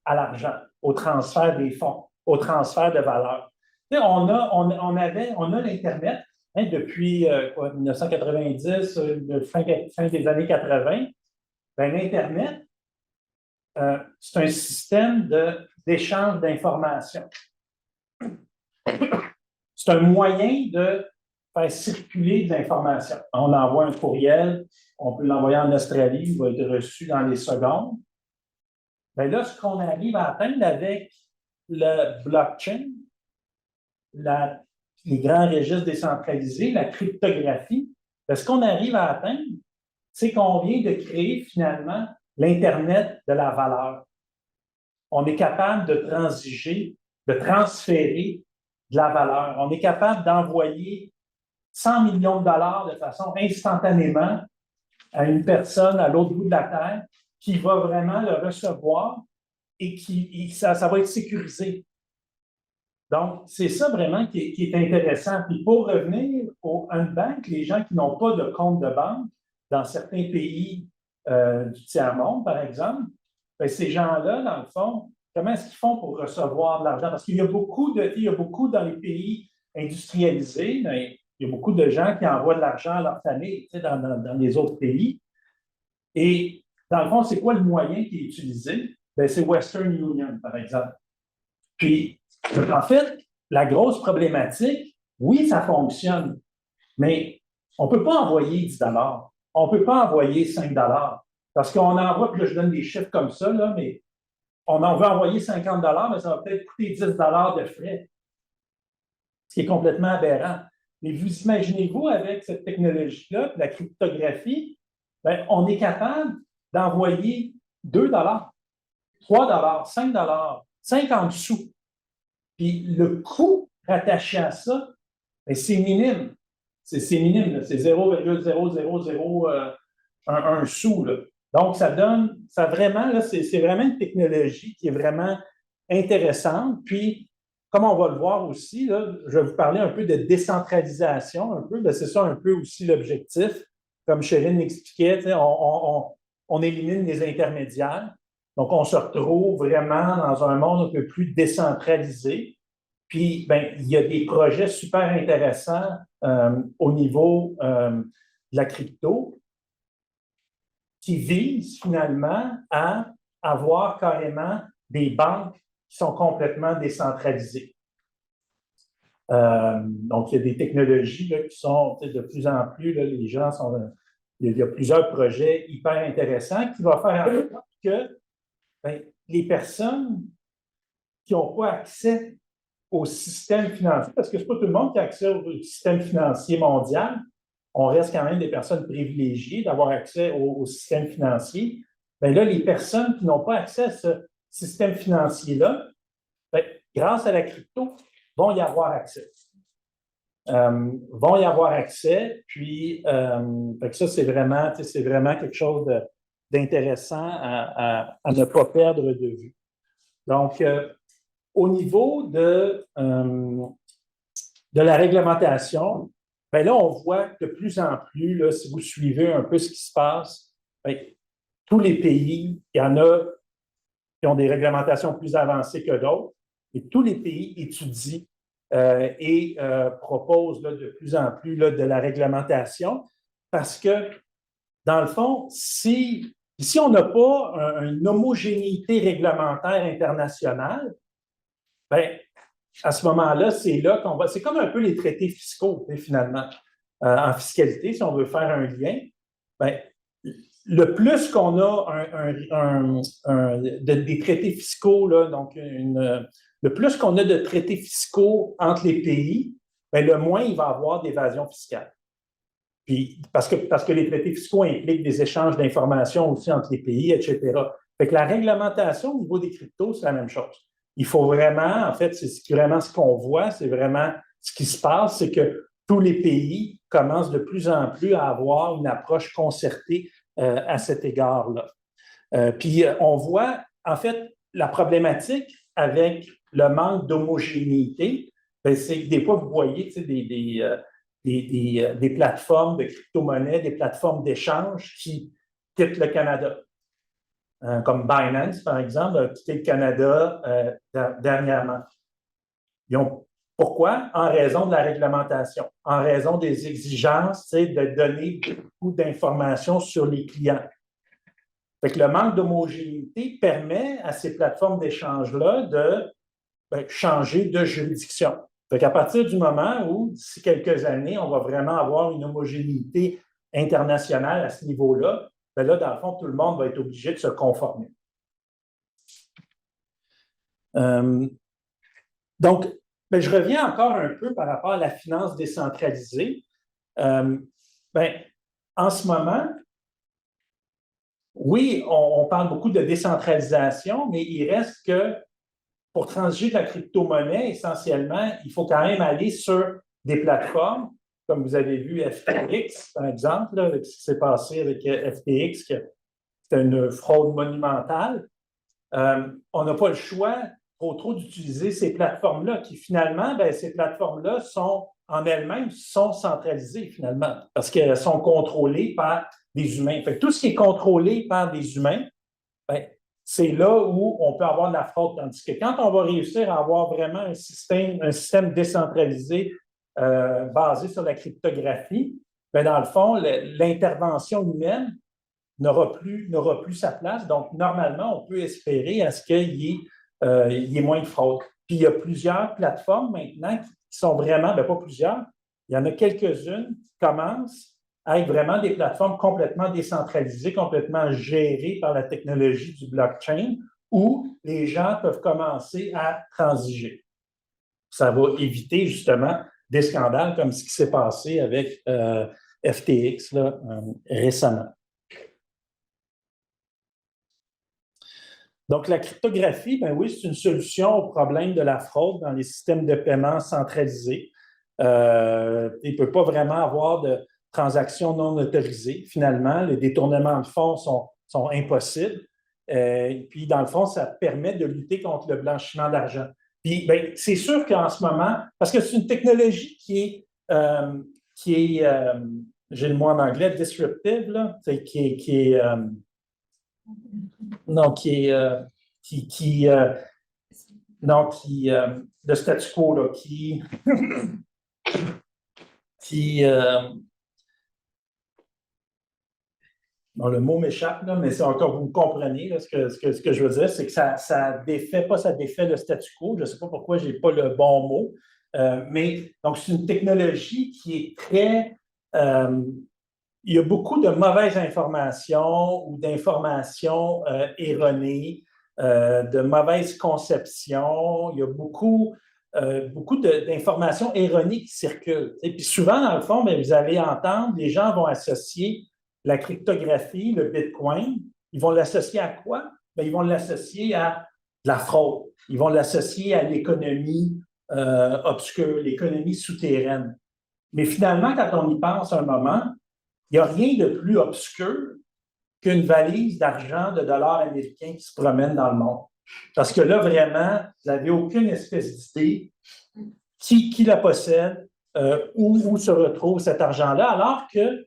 à l'argent, au transfert des fonds, au transfert de valeur. On a l'Internet depuis 1990, fin des années 80. Ben, l'Internet, c'est un système d'échange d'informations. C'est un moyen de faire circuler de l'information. On envoie un courriel, on peut l'envoyer en Australie, il va être reçu dans les secondes. Bien là, ce qu'on arrive à atteindre avec le blockchain, les grands registres décentralisés, la cryptographie, bien, ce qu'on arrive à atteindre, c'est qu'on vient de créer finalement l'Internet de la valeur. On est capable de transiger, de transférer de la valeur. On est capable d'envoyer 100 millions de dollars de façon instantanément à une personne à l'autre bout de la Terre qui va vraiment le recevoir et ça va être sécurisé. Donc, c'est ça vraiment qui est intéressant. Puis pour revenir au unbank, les gens qui n'ont pas de compte de banque dans certains pays du tiers-monde, par exemple, bien, ces gens-là, dans le fond, comment est-ce qu'ils font pour recevoir de l'argent? Parce qu'il y a beaucoup dans les pays industrialisés, il y a beaucoup de gens qui envoient de l'argent à leur famille dans les autres pays. Et dans le fond, c'est quoi le moyen qui est utilisé? Bien, c'est Western Union, par exemple. Puis, en fait, la grosse problématique, oui, ça fonctionne, mais on ne peut pas envoyer 10 $. On ne peut pas envoyer 5 $. Parce qu'on envoie, puis là, je donne des chiffres comme ça, là, mais on en veut envoyer 50 $, mais ça va peut-être coûter 10 $ de frais, ce qui est complètement aberrant. Mais vous imaginez-vous, avec cette technologie-là, la cryptographie, bien, on est capable d'envoyer 2 $, 3 $, 5 $, 50 sous. Puis le coût rattaché à ça, bien, c'est minime. C'est minime, c'est 0,0001 sou. Là. Donc, c'est vraiment une technologie qui est vraiment intéressante. Puis, comme on va le voir aussi, là, je vais vous parler un peu de décentralisation, un peu. Bien, c'est ça un peu aussi l'objectif. Comme Chérine l'expliquait, on élimine les intermédiaires. Donc, on se retrouve vraiment dans un monde un peu plus décentralisé. Puis, ben, il y a des projets super intéressants au niveau de la crypto qui visent finalement à avoir carrément des banques qui sont complètement décentralisées. Donc, il y a des technologies là, qui sont de plus en plus, là, les gens sont. Il y a plusieurs projets hyper intéressants qui vont faire en sorte que ben, les personnes qui n'ont pas accès au système financier, parce que ce n'est pas tout le monde qui a accès au système financier mondial, on reste quand même des personnes privilégiées d'avoir accès au système financier. Bien là, les personnes qui n'ont pas accès à ce système financier-là, bien, grâce à la crypto, vont y avoir accès. Puis ça, c'est vraiment quelque chose d'intéressant à ne pas perdre de vue. Donc, au niveau de la réglementation, bien là, on voit de plus en plus, là, si vous suivez un peu ce qui se passe, bien, tous les pays, il y en a qui ont des réglementations plus avancées que d'autres, et tous les pays étudient et proposent là, de plus en plus là, de la réglementation parce que, dans le fond, si on n'a pas une homogénéité réglementaire internationale, bien, à ce moment-là, c'est là qu'on va. C'est comme un peu les traités fiscaux, finalement. En fiscalité, si on veut faire un lien, bien, le plus qu'on a des traités fiscaux, là, donc le plus qu'on a de traités fiscaux entre les pays, bien, le moins il va y avoir d'évasion fiscale. Puis, parce que les traités fiscaux impliquent des échanges d'informations aussi entre les pays, etc. Fait que la réglementation au niveau des cryptos, c'est la même chose. Il faut vraiment, en fait, c'est vraiment ce qu'on voit, c'est vraiment ce qui se passe, c'est que tous les pays commencent de plus en plus à avoir une approche concertée à cet égard-là. Puis on voit, en fait, la problématique avec le manque d'homogénéité, c'est que des fois, vous voyez des plateformes de crypto-monnaies, des plateformes d'échange qui quittent le Canada. Comme Binance, par exemple, a quitté le Canada dernièrement. Ils ont Pourquoi? En raison de la réglementation, en raison des exigences de donner beaucoup d'informations sur les clients. Fait que le manque d'homogénéité permet à ces plateformes d'échange-là de changer de juridiction. Fait qu'à partir du moment où, d'ici quelques années, on va vraiment avoir une homogénéité internationale à ce niveau-là, bien là, dans le fond, tout le monde va être obligé de se conformer. Donc, je reviens encore un peu par rapport à la finance décentralisée. En ce moment, oui, on parle beaucoup de décentralisation, mais il reste que pour transiger de la crypto-monnaie, essentiellement, il faut quand même aller sur des plateformes, comme vous avez vu FTX, par exemple, là, avec ce qui s'est passé avec FTX, qui c'était une fraude monumentale. On n'a pas le choix trop d'utiliser ces plateformes-là, qui finalement, ces plateformes-là sont en elles-mêmes sont centralisées finalement, parce qu'elles sont contrôlées par des humains. Fait que tout ce qui est contrôlé par des humains, c'est là où on peut avoir de la fraude. Tandis que quand on va réussir à avoir vraiment un système décentralisé basé sur la cryptographie, dans le fond, l'intervention humaine n'aura plus sa place. Donc, normalement, on peut espérer à ce qu'il y ait moins de fraude. Puis, il y a plusieurs plateformes maintenant qui sont vraiment, pas plusieurs, il y en a quelques-unes qui commencent à être vraiment des plateformes complètement décentralisées, complètement gérées par la technologie du blockchain, où les gens peuvent commencer à transiger. Ça va éviter justement des scandales comme ce qui s'est passé avec FTX là, récemment. Donc, la cryptographie, oui, c'est une solution au problème de la fraude dans les systèmes de paiement centralisés. Il ne peut pas vraiment avoir de transactions non autorisées. Finalement, les détournements de fonds sont impossibles. Puis, dans le fond, ça permet de lutter contre le blanchiment d'argent. Puis, c'est sûr qu'en ce moment, parce que c'est une technologie qui est j'ai le mot en anglais, disruptive, là, de statu quo, là, le mot m'échappe, là, mais c'est encore, vous me comprenez, là, ce que je veux dire, c'est que ça défait le statu quo. Je ne sais pas pourquoi je n'ai pas le bon mot. Mais donc, c'est une technologie qui est très. Il y a beaucoup de mauvaises informations ou d'informations erronées, de mauvaises conceptions. Il y a beaucoup d'informations erronées qui circulent. Et puis souvent, dans le fond, vous allez entendre, les gens vont associer la cryptographie, le Bitcoin. Ils vont l'associer à quoi? Ils vont l'associer à de la fraude. Ils vont l'associer à l'économie obscure, l'économie souterraine. Mais finalement, quand on y pense un moment, il n'y a rien de plus obscur qu'une valise d'argent, de dollars américains qui se promène dans le monde. Parce que là, vraiment, vous n'avez aucune espèce d'idée qui la possède, où se retrouve cet argent-là, alors que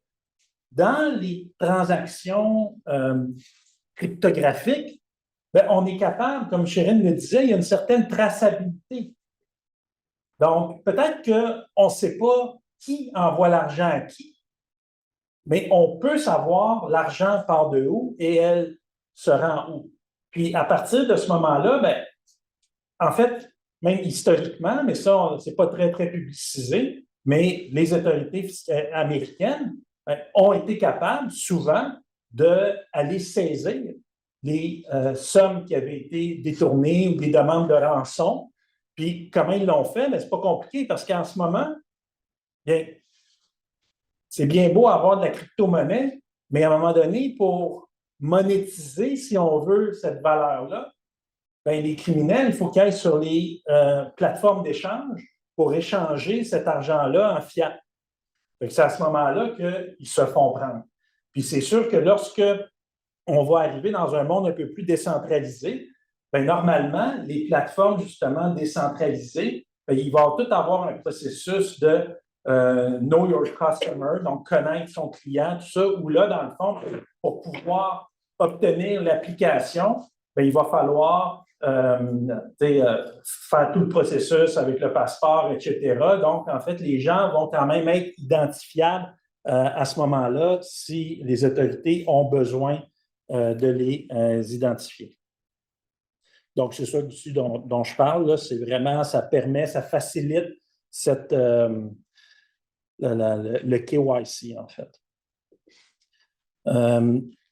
dans les transactions cryptographiques, on est capable, comme Chérine le disait, il y a une certaine traçabilité. Donc, peut-être qu'on ne sait pas qui envoie l'argent à qui, mais on peut savoir l'argent part de où et elle se rend où. Puis, à partir de ce moment-là, en fait, même historiquement, mais ça, c'est pas très, très publicisé, mais les autorités américaines ont été capables, souvent, d'aller saisir les sommes qui avaient été détournées ou des demandes de rançon. Puis, comment ils l'ont fait? C'est pas compliqué parce qu'en ce moment, c'est bien beau avoir de la crypto-monnaie, mais à un moment donné, pour monétiser, si on veut, cette valeur-là, les criminels, il faut qu'ils aillent sur les plateformes d'échange pour échanger cet argent-là en fiat. C'est à ce moment-là qu'ils se font prendre. Puis c'est sûr que lorsque on va arriver dans un monde un peu plus décentralisé, normalement, les plateformes justement décentralisées, ils vont tout avoir un processus de know your customer, donc connaître son client, tout ça, où là, dans le fond, pour pouvoir obtenir l'application, il va falloir faire tout le processus avec le passeport, etc. Donc, en fait, les gens vont quand même être identifiables à ce moment-là si les autorités ont besoin de les identifier. Donc, c'est ça aussi dont je parle, là, c'est vraiment, ça permet, ça facilite le KYC, en fait.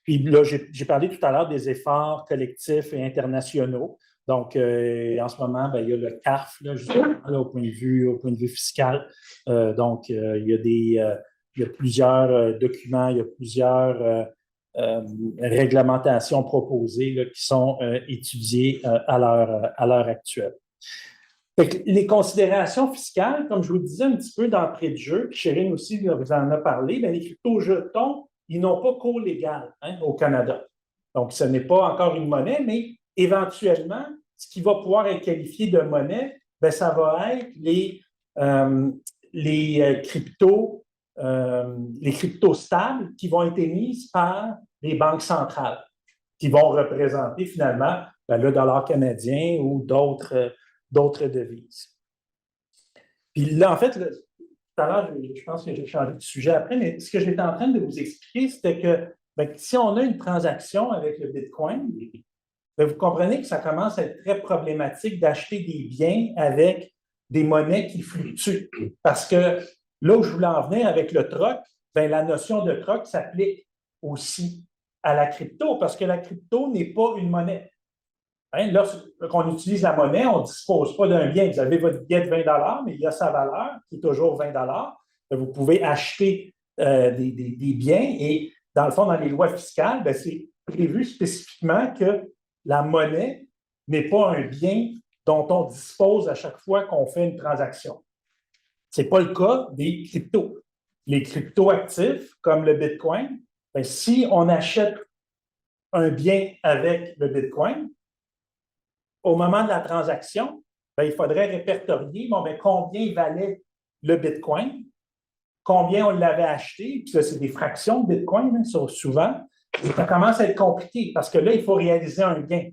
Puis là, j'ai parlé tout à l'heure des efforts collectifs et internationaux. Donc, en ce moment, il y a le CARF, là, justement, là, au point de vue fiscal. Donc, il y a plusieurs documents, il y a plusieurs réglementations proposées là, qui sont étudiées à l'heure actuelle. Les considérations fiscales, comme je vous le disais un petit peu d'entrée de jeu, puis Chérine aussi là, vous en a parlé, les crypto-jetons, ils n'ont pas cours légal au Canada. Donc, ce n'est pas encore une monnaie, mais éventuellement, ce qui va pouvoir être qualifié de monnaie, ça va être les cryptos stables qui vont être émises par les banques centrales, qui vont représenter finalement le dollar canadien ou d'autres devises. Puis là, en fait, tout à l'heure, je pense que j'ai changé de sujet après, mais ce que j'étais en train de vous expliquer, c'était que si on a une transaction avec le Bitcoin, vous comprenez que ça commence à être très problématique d'acheter des biens avec des monnaies qui fluctuent. Parce que là où je voulais en venir avec le troc, la notion de troc s'applique aussi à la crypto, parce que la crypto n'est pas une monnaie. Lorsqu'on utilise la monnaie, on ne dispose pas d'un bien. Vous avez votre billet de 20 mais il y a sa valeur qui est toujours 20 Vous pouvez acheter des biens et, dans le fond, dans les lois fiscales, c'est prévu spécifiquement que la monnaie n'est pas un bien dont on dispose à chaque fois qu'on fait une transaction. Ce n'est pas le cas des cryptos. Les crypto-actifs, comme le Bitcoin, si on achète un bien avec le Bitcoin, au moment de la transaction, il faudrait répertorier combien valait le Bitcoin, combien on l'avait acheté, puis ça, c'est des fractions de Bitcoin, souvent. Ça commence à être compliqué parce que là, il faut réaliser un gain.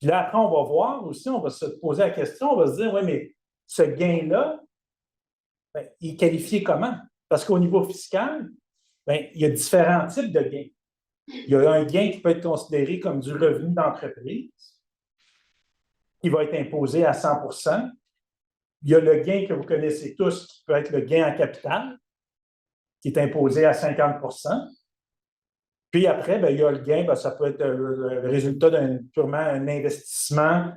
Puis là, après, on va voir aussi, on va se poser la question, on va se dire, oui, mais ce gain-là, il est qualifié comment? Parce qu'au niveau fiscal, il y a différents types de gains. Il y a un gain qui peut être considéré comme du revenu d'entreprise, qui va être imposé à 100 %. Il y a le gain que vous connaissez tous, qui peut être le gain en capital, qui est imposé à 50 %. Puis après, il y a le gain, ça peut être le résultat purement un investissement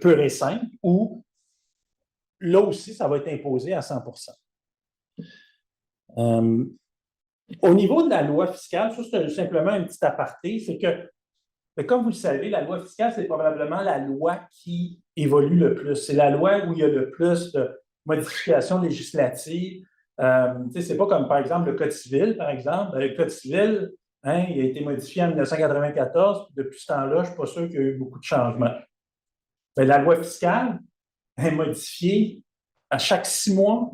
pur et simple, où là aussi, ça va être imposé à 100 %. Au niveau de la loi fiscale, ça c'est simplement un petit aparté, c'est que comme vous le savez, la loi fiscale, c'est probablement la loi qui évolue le plus. C'est la loi où il y a le plus de modifications législatives. Ce n'est pas comme, par exemple, le Code civil, par exemple. Le Code civil, il a été modifié en 1994. Depuis ce temps-là, je ne suis pas sûr qu'il y a eu beaucoup de changements. Mais la loi fiscale est modifiée à chaque 6 mois.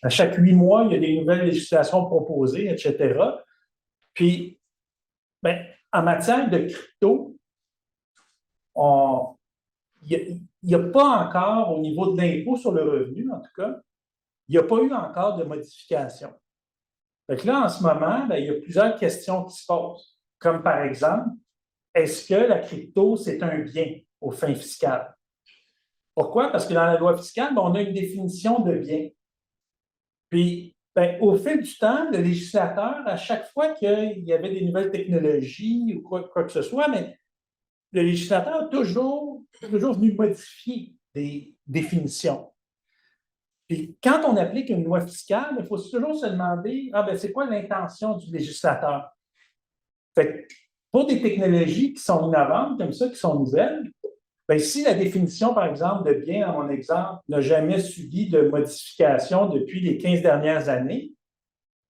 À chaque 8 mois, il y a des nouvelles législations proposées, etc. Puis, en matière de crypto, il n'y a pas encore, au niveau de l'impôt sur le revenu, en tout cas, il n'y a pas eu encore de modification. Donc là, en ce moment, il y a plusieurs questions qui se posent. Comme par exemple, est-ce que la crypto, c'est un bien aux fins fiscales? Pourquoi? Parce que dans la loi fiscale, on a une définition de bien. Puis, au fil du temps, le législateur, à chaque fois qu'il y avait des nouvelles technologies ou quoi que ce soit, mais le législateur a toujours venu modifier des définitions. Puis, quand on applique une loi fiscale, il faut toujours se demander, c'est quoi l'intention du législateur? Fait que pour des technologies qui sont innovantes, comme ça, qui sont nouvelles, si la définition, par exemple, de bien, dans mon exemple, n'a jamais subi de modification depuis les 15 dernières années,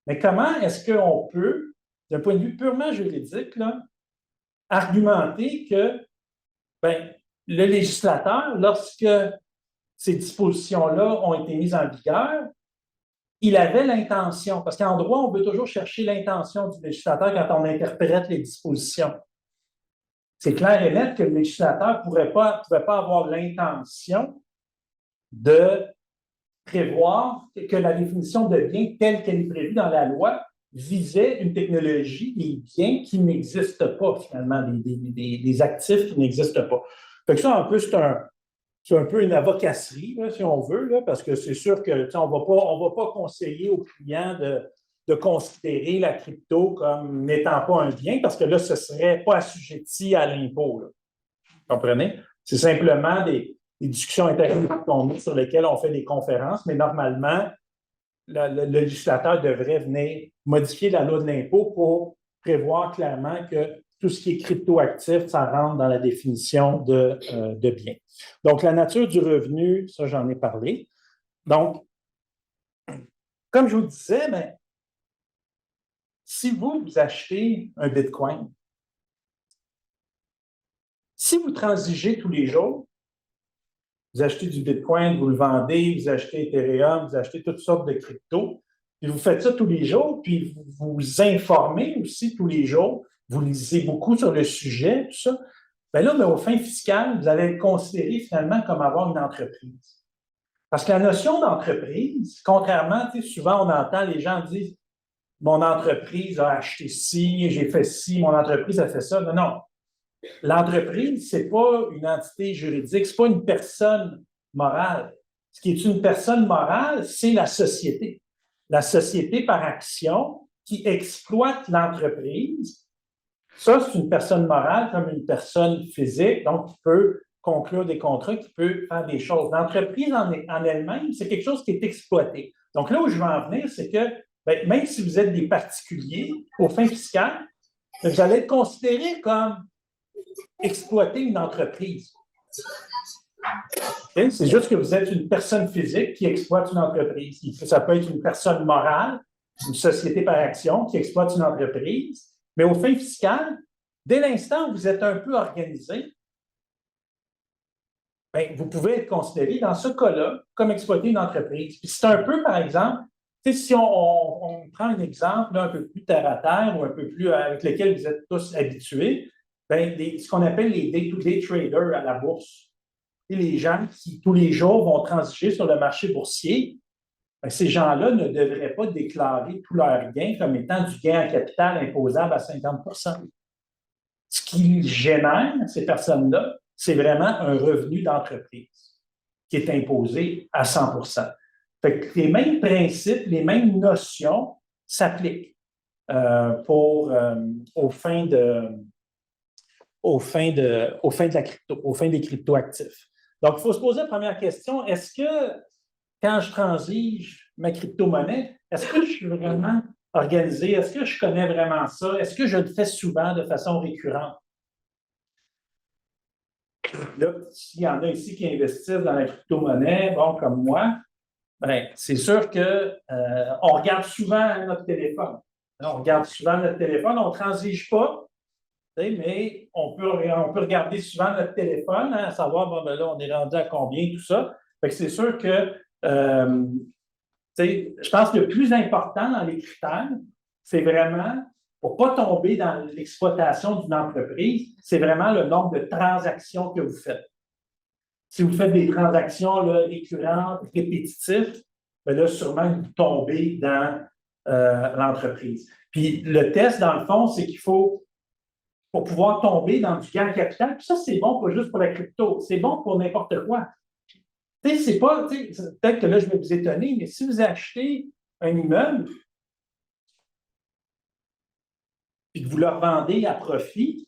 mais comment est-ce qu'on peut, d'un point de vue purement juridique, là, argumenter que le législateur, lorsque ces dispositions-là ont été mises en vigueur, il avait l'intention, parce qu'en droit, on veut toujours chercher l'intention du législateur quand on interprète les dispositions. C'est clair et net que le législateur ne pouvait pas avoir l'intention de prévoir que la définition de bien telle qu'elle est prévue dans la loi visait une technologie, des biens qui n'existent pas finalement, des actifs qui n'existent pas. Fait que ça, un peu, c'est un peu une avocasserie, là, si on veut, là, parce que c'est sûr qu'on ne va pas conseiller aux clients de considérer la crypto comme n'étant pas un bien, parce que là, ce ne serait pas assujetti à l'impôt. Vous comprenez? C'est simplement des discussions intéressantes sur lesquelles on fait des conférences, mais normalement, le législateur devrait venir modifier la loi de l'impôt pour prévoir clairement que tout ce qui est cryptoactif, ça rentre dans la définition de bien. Donc, la nature du revenu, ça, j'en ai parlé. Donc, comme je vous disais, bien, si vous achetez un Bitcoin, si vous transigez tous les jours, vous achetez du Bitcoin, vous le vendez, vous achetez Ethereum, vous achetez toutes sortes de cryptos, puis vous faites ça tous les jours, puis vous vous informez aussi tous les jours, vous lisez beaucoup sur le sujet, tout ça, bien là, bien, aux fins fiscales, vous allez être considéré finalement comme avoir une entreprise. Parce que la notion d'entreprise, contrairement, souvent on entend les gens dire « mon entreprise a acheté ci, j'ai fait ci, mon entreprise a fait ça ». Non, non. L'entreprise, ce n'est pas une entité juridique, ce n'est pas une personne morale. Ce qui est une personne morale, c'est la société. La société par action qui exploite l'entreprise. Ça, c'est une personne morale comme une personne physique, donc qui peut conclure des contrats, qui peut faire des choses. L'entreprise en elle-même, c'est quelque chose qui est exploité. Donc là où je veux en venir, c'est que bien, même si vous êtes des particuliers, aux fins fiscales, vous allez être considérés comme exploiter une entreprise. Okay? C'est juste que vous êtes une personne physique qui exploite une entreprise. Ça peut être une personne morale, une société par action qui exploite une entreprise, mais aux fins fiscales, dès l'instant où vous êtes un peu organisé, bien, vous pouvez être considéré dans ce cas-là comme exploiter une entreprise. Puis c'est un peu, par exemple, si on prend un exemple là, un peu plus terre à terre ou un peu plus avec lequel vous êtes tous habitués, bien, ce qu'on appelle les day-to-day traders à la bourse. Et les gens qui, tous les jours, vont transiger sur le marché boursier, bien, ces gens-là ne devraient pas déclarer tous leurs gains comme étant du gain en capital imposable à 50 %. Ce qui génère, ces personnes-là, c'est vraiment un revenu d'entreprise qui est imposé à 100 %. Fait que les mêmes principes, les mêmes notions s'appliquent aux fins de la crypto, aux fins des cryptoactifs. Donc, il faut se poser la première question, est-ce que quand je transige ma crypto-monnaie, est-ce que je suis vraiment organisé? Est-ce que je connais vraiment ça? Est-ce que je le fais souvent de façon récurrente? Là, s'il y en a ici qui investissent dans la crypto-monnaie, bon, comme moi, bien, c'est sûr qu'on regarde souvent notre téléphone. On regarde souvent notre téléphone, on ne transige pas, mais on peut regarder souvent notre téléphone, à savoir, bon, ben là, on est rendu à combien, tout ça. Fait que c'est sûr que, je pense que le plus important dans les critères, c'est vraiment, pour ne pas tomber dans l'exploitation d'une entreprise, c'est vraiment le nombre de transactions que vous faites. Si vous faites des transactions là, récurrentes, répétitives, bien là, sûrement, vous tombez dans l'entreprise. Puis le test, dans le fond, c'est qu'il faut, pour pouvoir tomber dans du gain en capital, puis ça, c'est bon pas juste pour la crypto, c'est bon pour n'importe quoi. C'est pas, peut-être que là, je vais vous étonner, mais si vous achetez un immeuble et que vous le revendez à profit,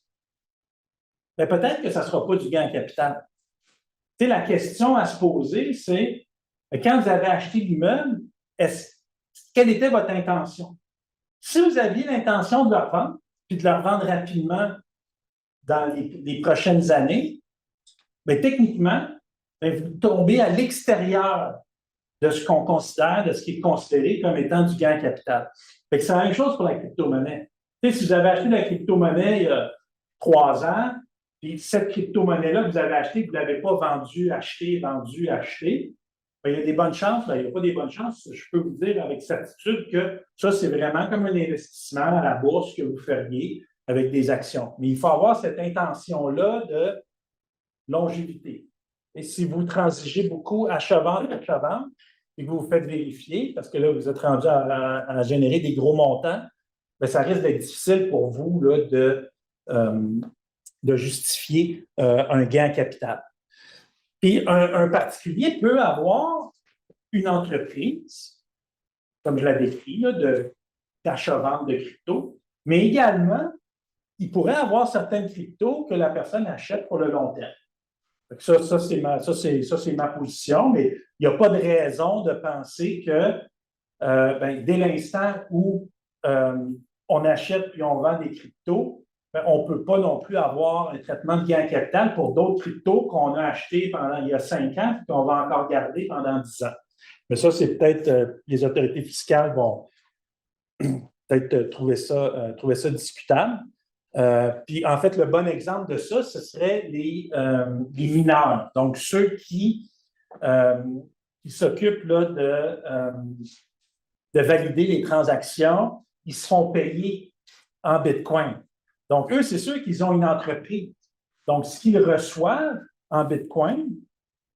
bien, peut-être que ça ne sera pas du gain en capital. La question à se poser, c'est quand vous avez acheté l'immeuble, quelle était votre intention? Si vous aviez l'intention de le revendre, puis de le revendre rapidement dans les prochaines années, bien, techniquement, bien, vous tombez à l'extérieur de ce qu'on considère, de ce qui est considéré comme étant du gain en capital. C'est la même chose pour la crypto-monnaie. Si vous avez acheté la crypto-monnaie il y a 3 ans, puis cette crypto-monnaie-là que vous avez achetée, vous ne l'avez pas vendue, achetée, ben, il y a des bonnes chances, ben, il n'y a pas des bonnes chances. Je peux vous dire avec certitude que ça, c'est vraiment comme un investissement à la bourse que vous feriez avec des actions. Mais il faut avoir cette intention-là de longévité. Et si vous transigez beaucoup achat-vente, et que vous vous faites vérifier, parce que là, vous êtes rendu à générer des gros montants, bien, ça risque d'être difficile pour vous là, de justifier un gain en capital. Puis, un particulier peut avoir une entreprise, comme je l'ai décrit, d'achat-vente de crypto, mais également, il pourrait avoir certaines cryptos que la personne achète pour le long terme. Ça, c'est ma position, mais il n'y a pas de raison de penser que dès l'instant où on achète puis on vend des cryptos, on ne peut pas non plus avoir un traitement de gain en capital pour d'autres cryptos qu'on a achetés pendant il y a 5 ans et qu'on va encore garder pendant 10 ans. Mais ça, c'est peut-être les autorités fiscales vont peut-être trouver ça discutable. Puis, en fait, le bon exemple de ça, ce serait les mineurs. Donc, ceux qui s'occupent là, de valider les transactions, ils se font payer en Bitcoin. Donc, eux, c'est sûr qu'ils ont une entreprise. Donc, ce qu'ils reçoivent en Bitcoin,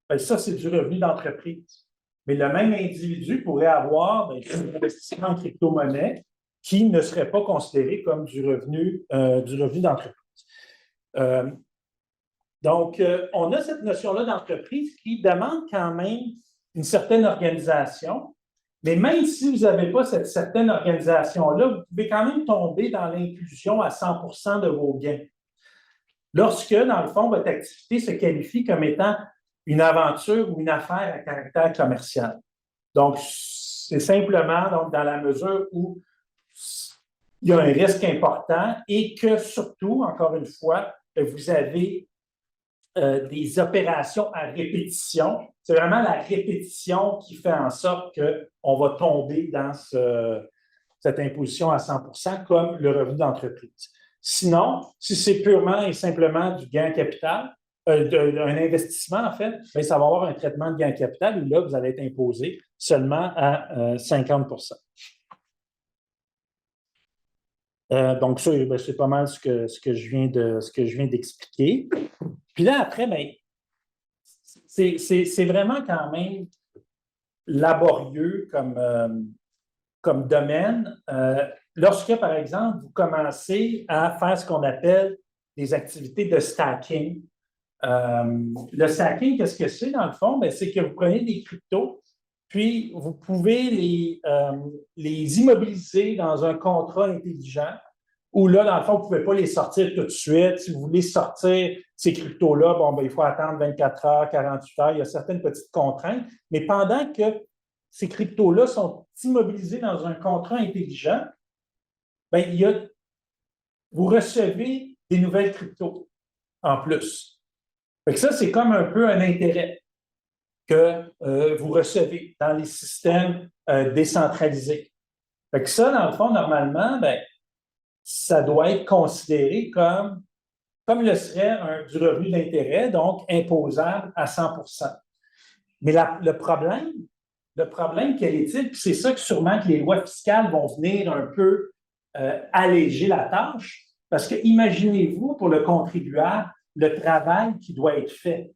bien, ça, c'est du revenu d'entreprise. Mais le même individu pourrait avoir un investissement en crypto-monnaie qui ne serait pas considéré comme du revenu d'entreprise. Donc, on a cette notion-là d'entreprise qui demande quand même une certaine organisation, mais même si vous n'avez pas cette certaine organisation-là, vous pouvez quand même tomber dans l'inclusion à 100% de vos gains. Lorsque, dans le fond, votre activité se qualifie comme étant une aventure ou une affaire à caractère commercial. Donc, c'est simplement donc, dans la mesure où il y a un risque important et que surtout, encore une fois, vous avez des opérations à répétition. C'est vraiment la répétition qui fait en sorte qu'on va tomber dans cette imposition à 100% comme le revenu d'entreprise. Sinon, si c'est purement et simplement du gain capital, un investissement, en fait, bien, ça va avoir un traitement de gain capital où là, vous allez être imposé seulement à 50%. Donc, ça, ben, c'est pas mal ce que je viens d'expliquer. Puis là, après, bien, c'est vraiment quand même laborieux comme domaine. Lorsque, par exemple, vous commencez à faire ce qu'on appelle des activités de stacking. Le stacking, qu'est-ce que c'est dans le fond? Bien, c'est que vous prenez des cryptos, puis vous pouvez les immobiliser dans un contrat intelligent où là, dans le fond, vous ne pouvez pas les sortir tout de suite. Si vous voulez sortir ces cryptos-là, bon, bien, il faut attendre 24 heures, 48 heures. Il y a certaines petites contraintes. Mais pendant que ces cryptos-là sont immobilisés dans un contrat intelligent, bien, vous recevez des nouvelles cryptos en plus. Fait que ça, c'est comme un peu un intérêt que vous recevez dans les systèmes décentralisés. Fait que ça, dans le fond, normalement, bien, ça doit être considéré comme le serait du revenu d'intérêt, donc imposable à 100%. Mais le problème, quel est-il? Puis c'est ça que sûrement que les lois fiscales vont venir un peu alléger la tâche, parce que imaginez-vous pour le contribuable le travail qui doit être fait.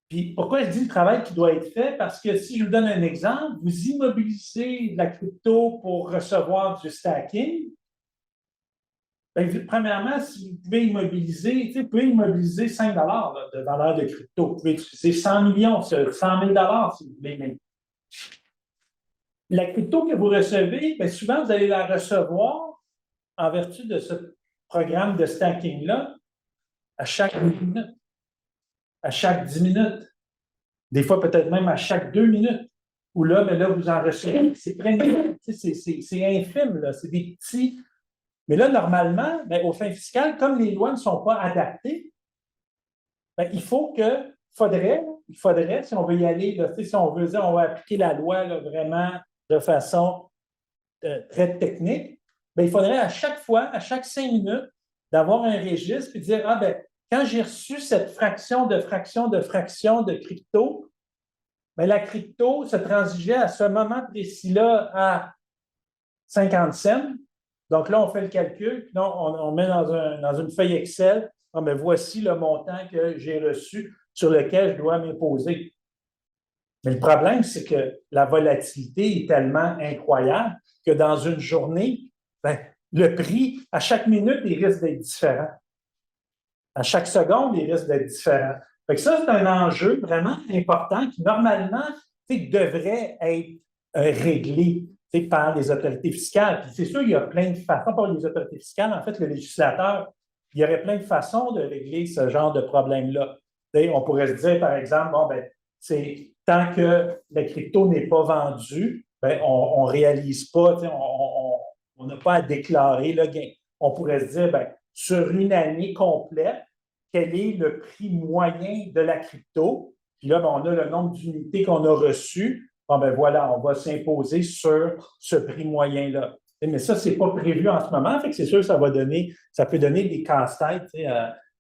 Puis pourquoi je dis le travail qui doit être fait? Parce que si je vous donne un exemple, vous immobilisez de la crypto pour recevoir du stacking. Bien, premièrement, si vous pouvez immobiliser, vous pouvez immobiliser 5 $ de valeur de crypto. Vous pouvez utiliser 100 millions, 100 000 $ si vous voulez même. La crypto que vous recevez, bien, souvent, vous allez la recevoir en vertu de ce programme de stacking-là à chaque minute, à chaque 10 minutes, des fois peut-être même à chaque 2 minutes, où là, bien, là vous en recevez. C'est infime, là, c'est des petits. Mais là, normalement, bien, aux fins fiscales, comme les lois ne sont pas adaptées, bien, il faudrait, si on veut y aller, là, si on veut dire on va appliquer la loi là, vraiment de façon très technique, bien, il faudrait à chaque fois, à chaque 5 minutes, d'avoir un registre et dire, ah ben, quand j'ai reçu cette fraction de crypto, mais la crypto se transigeait à ce moment précis-là à 50 cents. Donc là, on fait le calcul, puis là, on met dans une feuille Excel, ah, mais voici le montant que j'ai reçu sur lequel je dois m'imposer. Mais le problème, c'est que la volatilité est tellement incroyable que dans une journée, ben, le prix, à chaque minute, il risque d'être différent. À chaque seconde, il risque d'être différent. Fait que ça, c'est un enjeu vraiment important qui, normalement, devrait être réglé par les autorités fiscales. Puis c'est sûr, il y a plein de façons par les autorités fiscales. En fait, le législateur, il y aurait plein de façons de régler ce genre de problème-là. On pourrait se dire, par exemple, bon, ben, c'est tant que la crypto n'est pas vendue, ben, on ne réalise pas, on n'a pas à déclarer le gain. On pourrait se dire, ben, sur une année complète, quel est le prix moyen de la crypto? Puis là, ben, on a le nombre d'unités qu'on a reçues. Bon, ben voilà, on va s'imposer sur ce prix moyen-là. Mais ça, ce n'est pas prévu en ce moment, fait que c'est sûr que ça peut donner des casse-têtes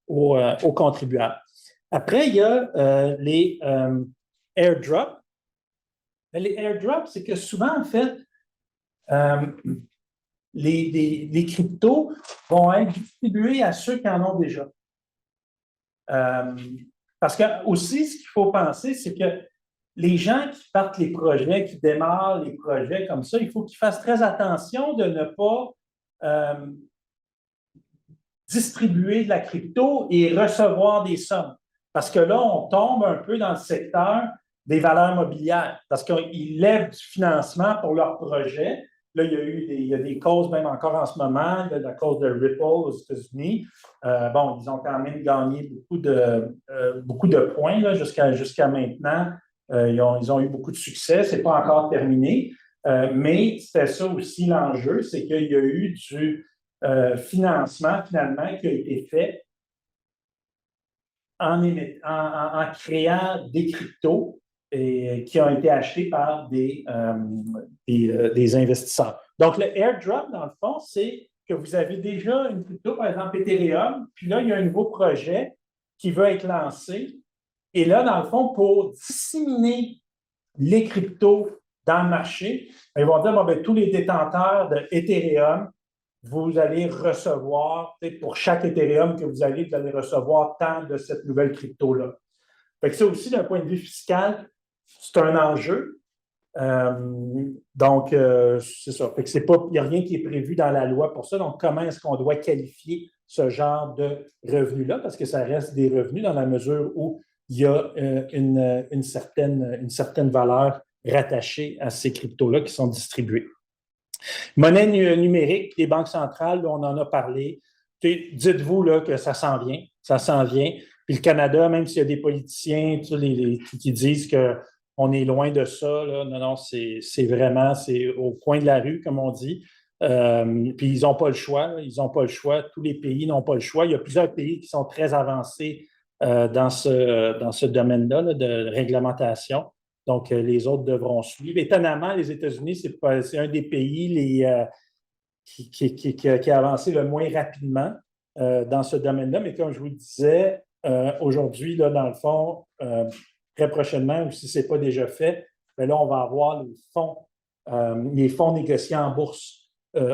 aux contribuables. Après, il y a les airdrops. Les airdrops, c'est que souvent, en fait, les cryptos vont être distribués à ceux qui en ont déjà. Parce que aussi, ce qu'il faut penser, c'est que les gens qui partent les projets, qui démarrent les projets comme ça, il faut qu'ils fassent très attention de ne pas distribuer de la crypto et recevoir des sommes. Parce que là, on tombe un peu dans le secteur des valeurs mobilières, parce qu'ils lèvent du financement pour leur projet. Là, il y a des causes, même encore en ce moment, la cause de Ripple aux États-Unis. Bon, ils ont quand même gagné beaucoup de points là, jusqu'à maintenant. Ils ont eu beaucoup de succès. Ce n'est pas encore terminé. Mais c'était ça aussi l'enjeu, c'est qu'il y a eu du financement, finalement, qui a été fait en créant des cryptos et qui ont été achetés par des investisseurs. Donc, le airdrop, dans le fond, c'est que vous avez déjà une crypto, par exemple Ethereum, puis là, il y a un nouveau projet qui veut être lancé. Et là, dans le fond, pour disséminer les cryptos dans le marché, ils vont dire, bon, ben, tous les détenteurs de Ethereum, vous allez recevoir, pour chaque Ethereum que vous allez recevoir tant de cette nouvelle crypto-là. Fait que ça aussi, d'un point de vue fiscal, c'est un enjeu. Donc, c'est ça. Fait que il n'y a rien qui est prévu dans la loi pour ça. Donc, comment est-ce qu'on doit qualifier ce genre de revenus-là? Parce que ça reste des revenus dans la mesure où il y a une certaine valeur rattachée à ces cryptos-là qui sont distribués. Monnaie numérique, les banques centrales, on en a parlé. Dites-vous là, que ça s'en vient, ça s'en vient. Puis le Canada, même s'il y a des politiciens qui disent qu'on est loin de ça, là, non, c'est vraiment, c'est au coin de la rue, comme on dit. Puis ils n'ont pas le choix, ils n'ont pas le choix. Tous les pays n'ont pas le choix. Il y a plusieurs pays qui sont très avancés dans ce domaine-là là, de réglementation. Donc, les autres devront suivre. Étonnamment, les États-Unis, c'est un des pays qui a avancé le moins rapidement dans ce domaine-là. Mais comme je vous le disais, aujourd'hui, là, dans le fond, très prochainement, ou si ce n'est pas déjà fait, bien là, on va avoir les fonds négociés en bourse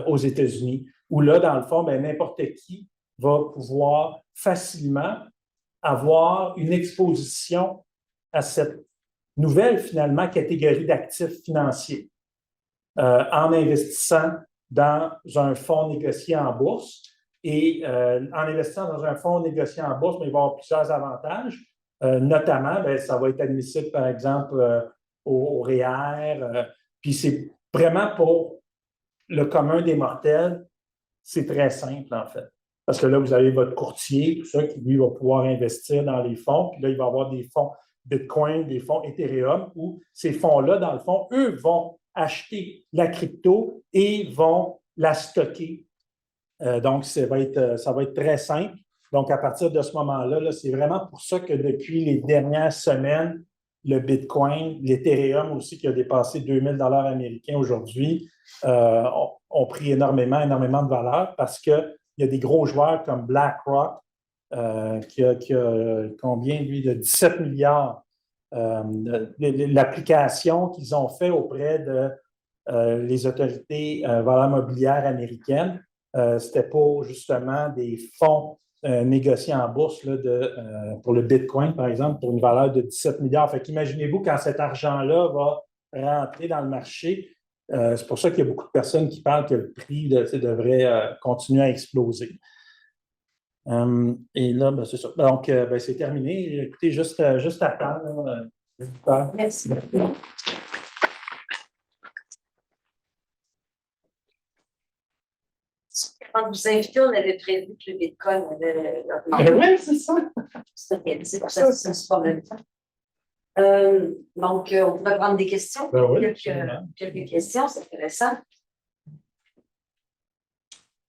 aux États-Unis, où là, dans le fond, bien, n'importe qui va pouvoir facilement avoir une exposition à cette nouvelle, finalement, catégorie d'actifs financiers en investissant dans un fonds négocié en bourse. Et en investissant dans un fonds négocié en bourse, il va y avoir plusieurs avantages. Notamment, bien, ça va être admissible, par exemple, au REER. Puis c'est vraiment pour le commun des mortels, c'est très simple, en fait. Parce que là, vous avez votre courtier, tout ça, qui, lui, va pouvoir investir dans les fonds. Puis là, il va avoir des fonds Bitcoin, des fonds Ethereum, où ces fonds-là, dans le fond, eux vont acheter la crypto et vont la stocker. Donc, ça va être très simple. Donc, à partir de ce moment-là, là, c'est vraiment pour ça que depuis les dernières semaines, le Bitcoin, l'Ethereum aussi, qui a dépassé 2000 $ américains aujourd'hui, ont pris énormément de valeur parce qu'il y a des gros joueurs comme BlackRock, qui a combien, lui, de 17 milliards l'application qu'ils ont fait auprès de les autorités valeurs mobilières américaines. C'était pour justement des fonds négociés en bourse là, pour le Bitcoin, par exemple, pour une valeur de 17 milliards. Fait qu'imaginez-vous quand cet argent-là va rentrer dans le marché. C'est pour ça qu'il y a beaucoup de personnes qui parlent que le prix devrait continuer à exploser. Et là, ben, c'est ça. Donc, ben, c'est terminé. Écoutez, juste à temps. Merci. Quand vous invitez, on avait prévu que le Bitcoin avait Oui, c'est ça. c'est pour ça que c'est un problème. Donc, on pourrait prendre des questions. Ben oui, quelques questions, c'est intéressant.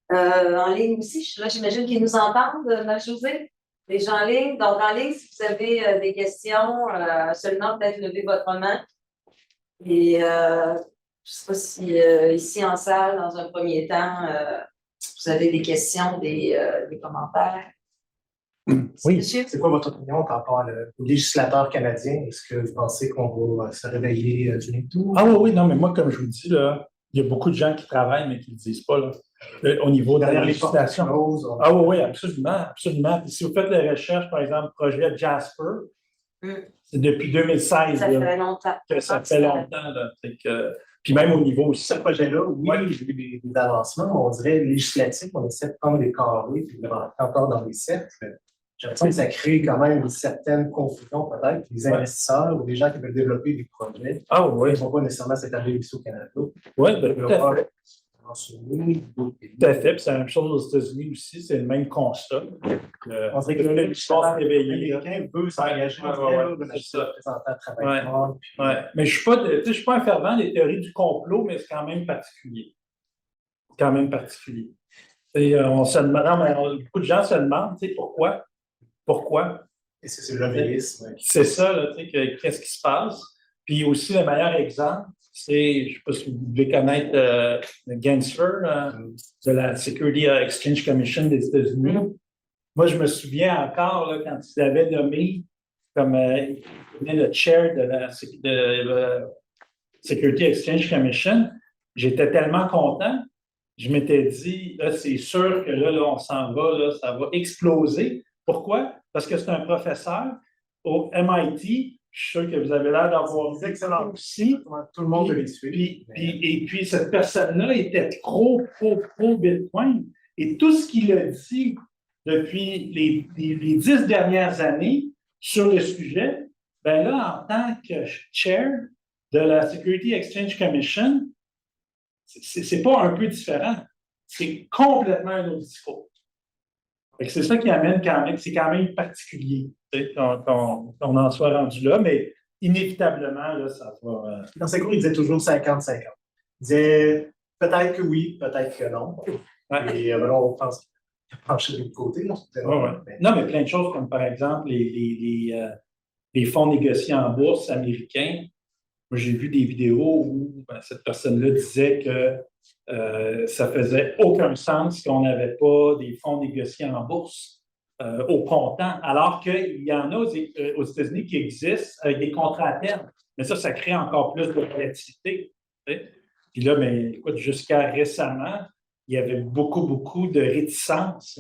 En ligne aussi, là, j'imagine qu'ils nous entendent, Marie-Josée. Les gens en ligne. Donc, en ligne, si vous avez des questions, seulement peut-être lever votre main. Et je ne sais pas si ici en salle, dans un premier temps, vous avez des questions, des commentaires. Oui. C'est quoi votre opinion par rapport au législateur canadien? Est-ce que vous pensez qu'on va se réveiller du tout? Ah oui, non, mais moi, comme je vous dis, là, il y a beaucoup de gens qui travaillent, mais qui ne le disent pas, là, au niveau de la législation. Ah oui, absolument, absolument. Puis si vous faites des recherches, par exemple, projet Jasper, c'est depuis 2016. Ça fait longtemps. Ça fait longtemps, là. Puis même au niveau aussi. Ce projet-là, oui, j'ai vu des avancements, on dirait législatif, on essaie de prendre des carrés, puis de rentrer encore dans les cercles. J'ai l'impression que ça crée quand même une certaine confusion, peut-être, les investisseurs ou les gens qui veulent développer des projets. Ah oui. Ils ne vont pas nécessairement s'établir ici au Canada. Oui, ben, tout à fait. Tout à fait. Puis c'est la même chose aux États-Unis aussi, c'est le même constat. On dirait que le législateur américain veut s'engager dans le représentant travailleur. Mais je ne suis pas un fervent des théories du complot, mais c'est quand même particulier. Et, beaucoup de gens se demandent pourquoi. Pourquoi? Et c'est le lobbyisme. C'est ça, là, qu'est-ce qui se passe? Puis aussi, le meilleur exemple, c'est, je ne sais pas si vous devez connaître Gensler, de la Security Exchange Commission des États-Unis. Moi, je me souviens encore, là, quand ils avaient nommé comme le chair de la Security Exchange Commission, j'étais tellement content. Je m'étais dit, là, c'est sûr que là, on s'en va, là, ça va exploser. Pourquoi? Parce que c'est un professeur au MIT. Je suis sûr que vous avez l'air d'avoir des excellents aussi. Tout le monde veut les suivre. Et puis, cette personne-là était trop Bitcoin. Et tout ce qu'il a dit depuis les 10 dernières années sur le sujet, ben là, en tant que chair de la Security Exchange Commission, c'est pas un peu différent. C'est complètement un autre discours. C'est ça qui amène quand même, c'est quand même particulier qu'on en soit rendu là, mais inévitablement, là, ça va. Dans ses cours, il disait toujours 50-50. Il disait peut-être que oui, peut-être que non. Ouais. Et là, on pense qu'il a penché de l'autre côté. Là. Non, mais plein de choses comme par exemple les fonds négociés en bourse américains. Moi, j'ai vu des vidéos où cette personne-là disait que ça faisait aucun sens qu'on n'avait pas des fonds négociés en bourse au comptant, alors qu'il y en a aux États-Unis qui existent avec des contrats à terme. Mais ça crée encore plus de volatilité. Puis là, mais écoute, jusqu'à récemment, il y avait beaucoup de réticence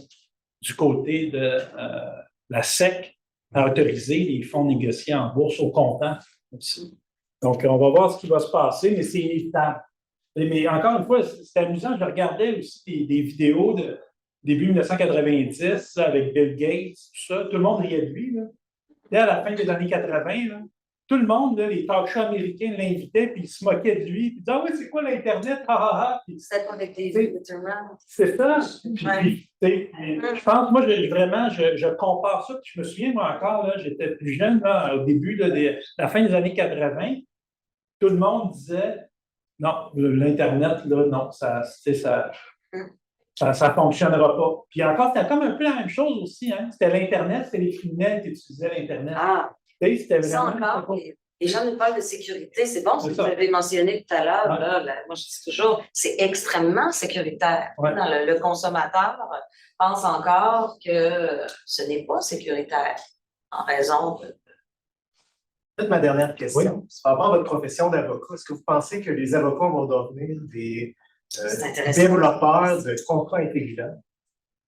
du côté de la SEC à autoriser les fonds négociés en bourse au comptant aussi. Donc, on va voir ce qui va se passer, mais c'est inévitable. Mais encore une fois, c'est amusant. Je regardais aussi des vidéos de début 1990 avec Bill Gates, tout ça. Tout le monde riait de lui. Là. Dès à la fin des années 80, là, tout le monde, là, les talk shows américains l'invitaient, puis ils se moquaient de lui. Puis ils disaient, ah oui, c'est quoi l'Internet? C'est avec des Bitterman. C'est ça. Puis, je pense, moi, je compare ça. Puis je me souviens, moi encore, là, j'étais plus jeune, là, au début de la fin des années 80. Tout le monde disait, non, l'Internet, là, non, ça fonctionnera pas. Puis encore, c'était comme un peu la même chose aussi. Hein? C'était l'Internet, c'était les criminels qui utilisaient l'Internet. Ah, c'était ça vraiment... encore, les gens nous parlent de sécurité. C'est bon ce que vous avez mentionné tout à l'heure. Ouais. Moi, je dis toujours, c'est extrêmement sécuritaire. Ouais. Le consommateur pense encore que ce n'est pas sécuritaire en raison Peut-être ma dernière question. Par rapport à votre profession d'avocat, est-ce que vous pensez que les avocats vont devenir des C'est intéressant. développeurs de contrats intelligents?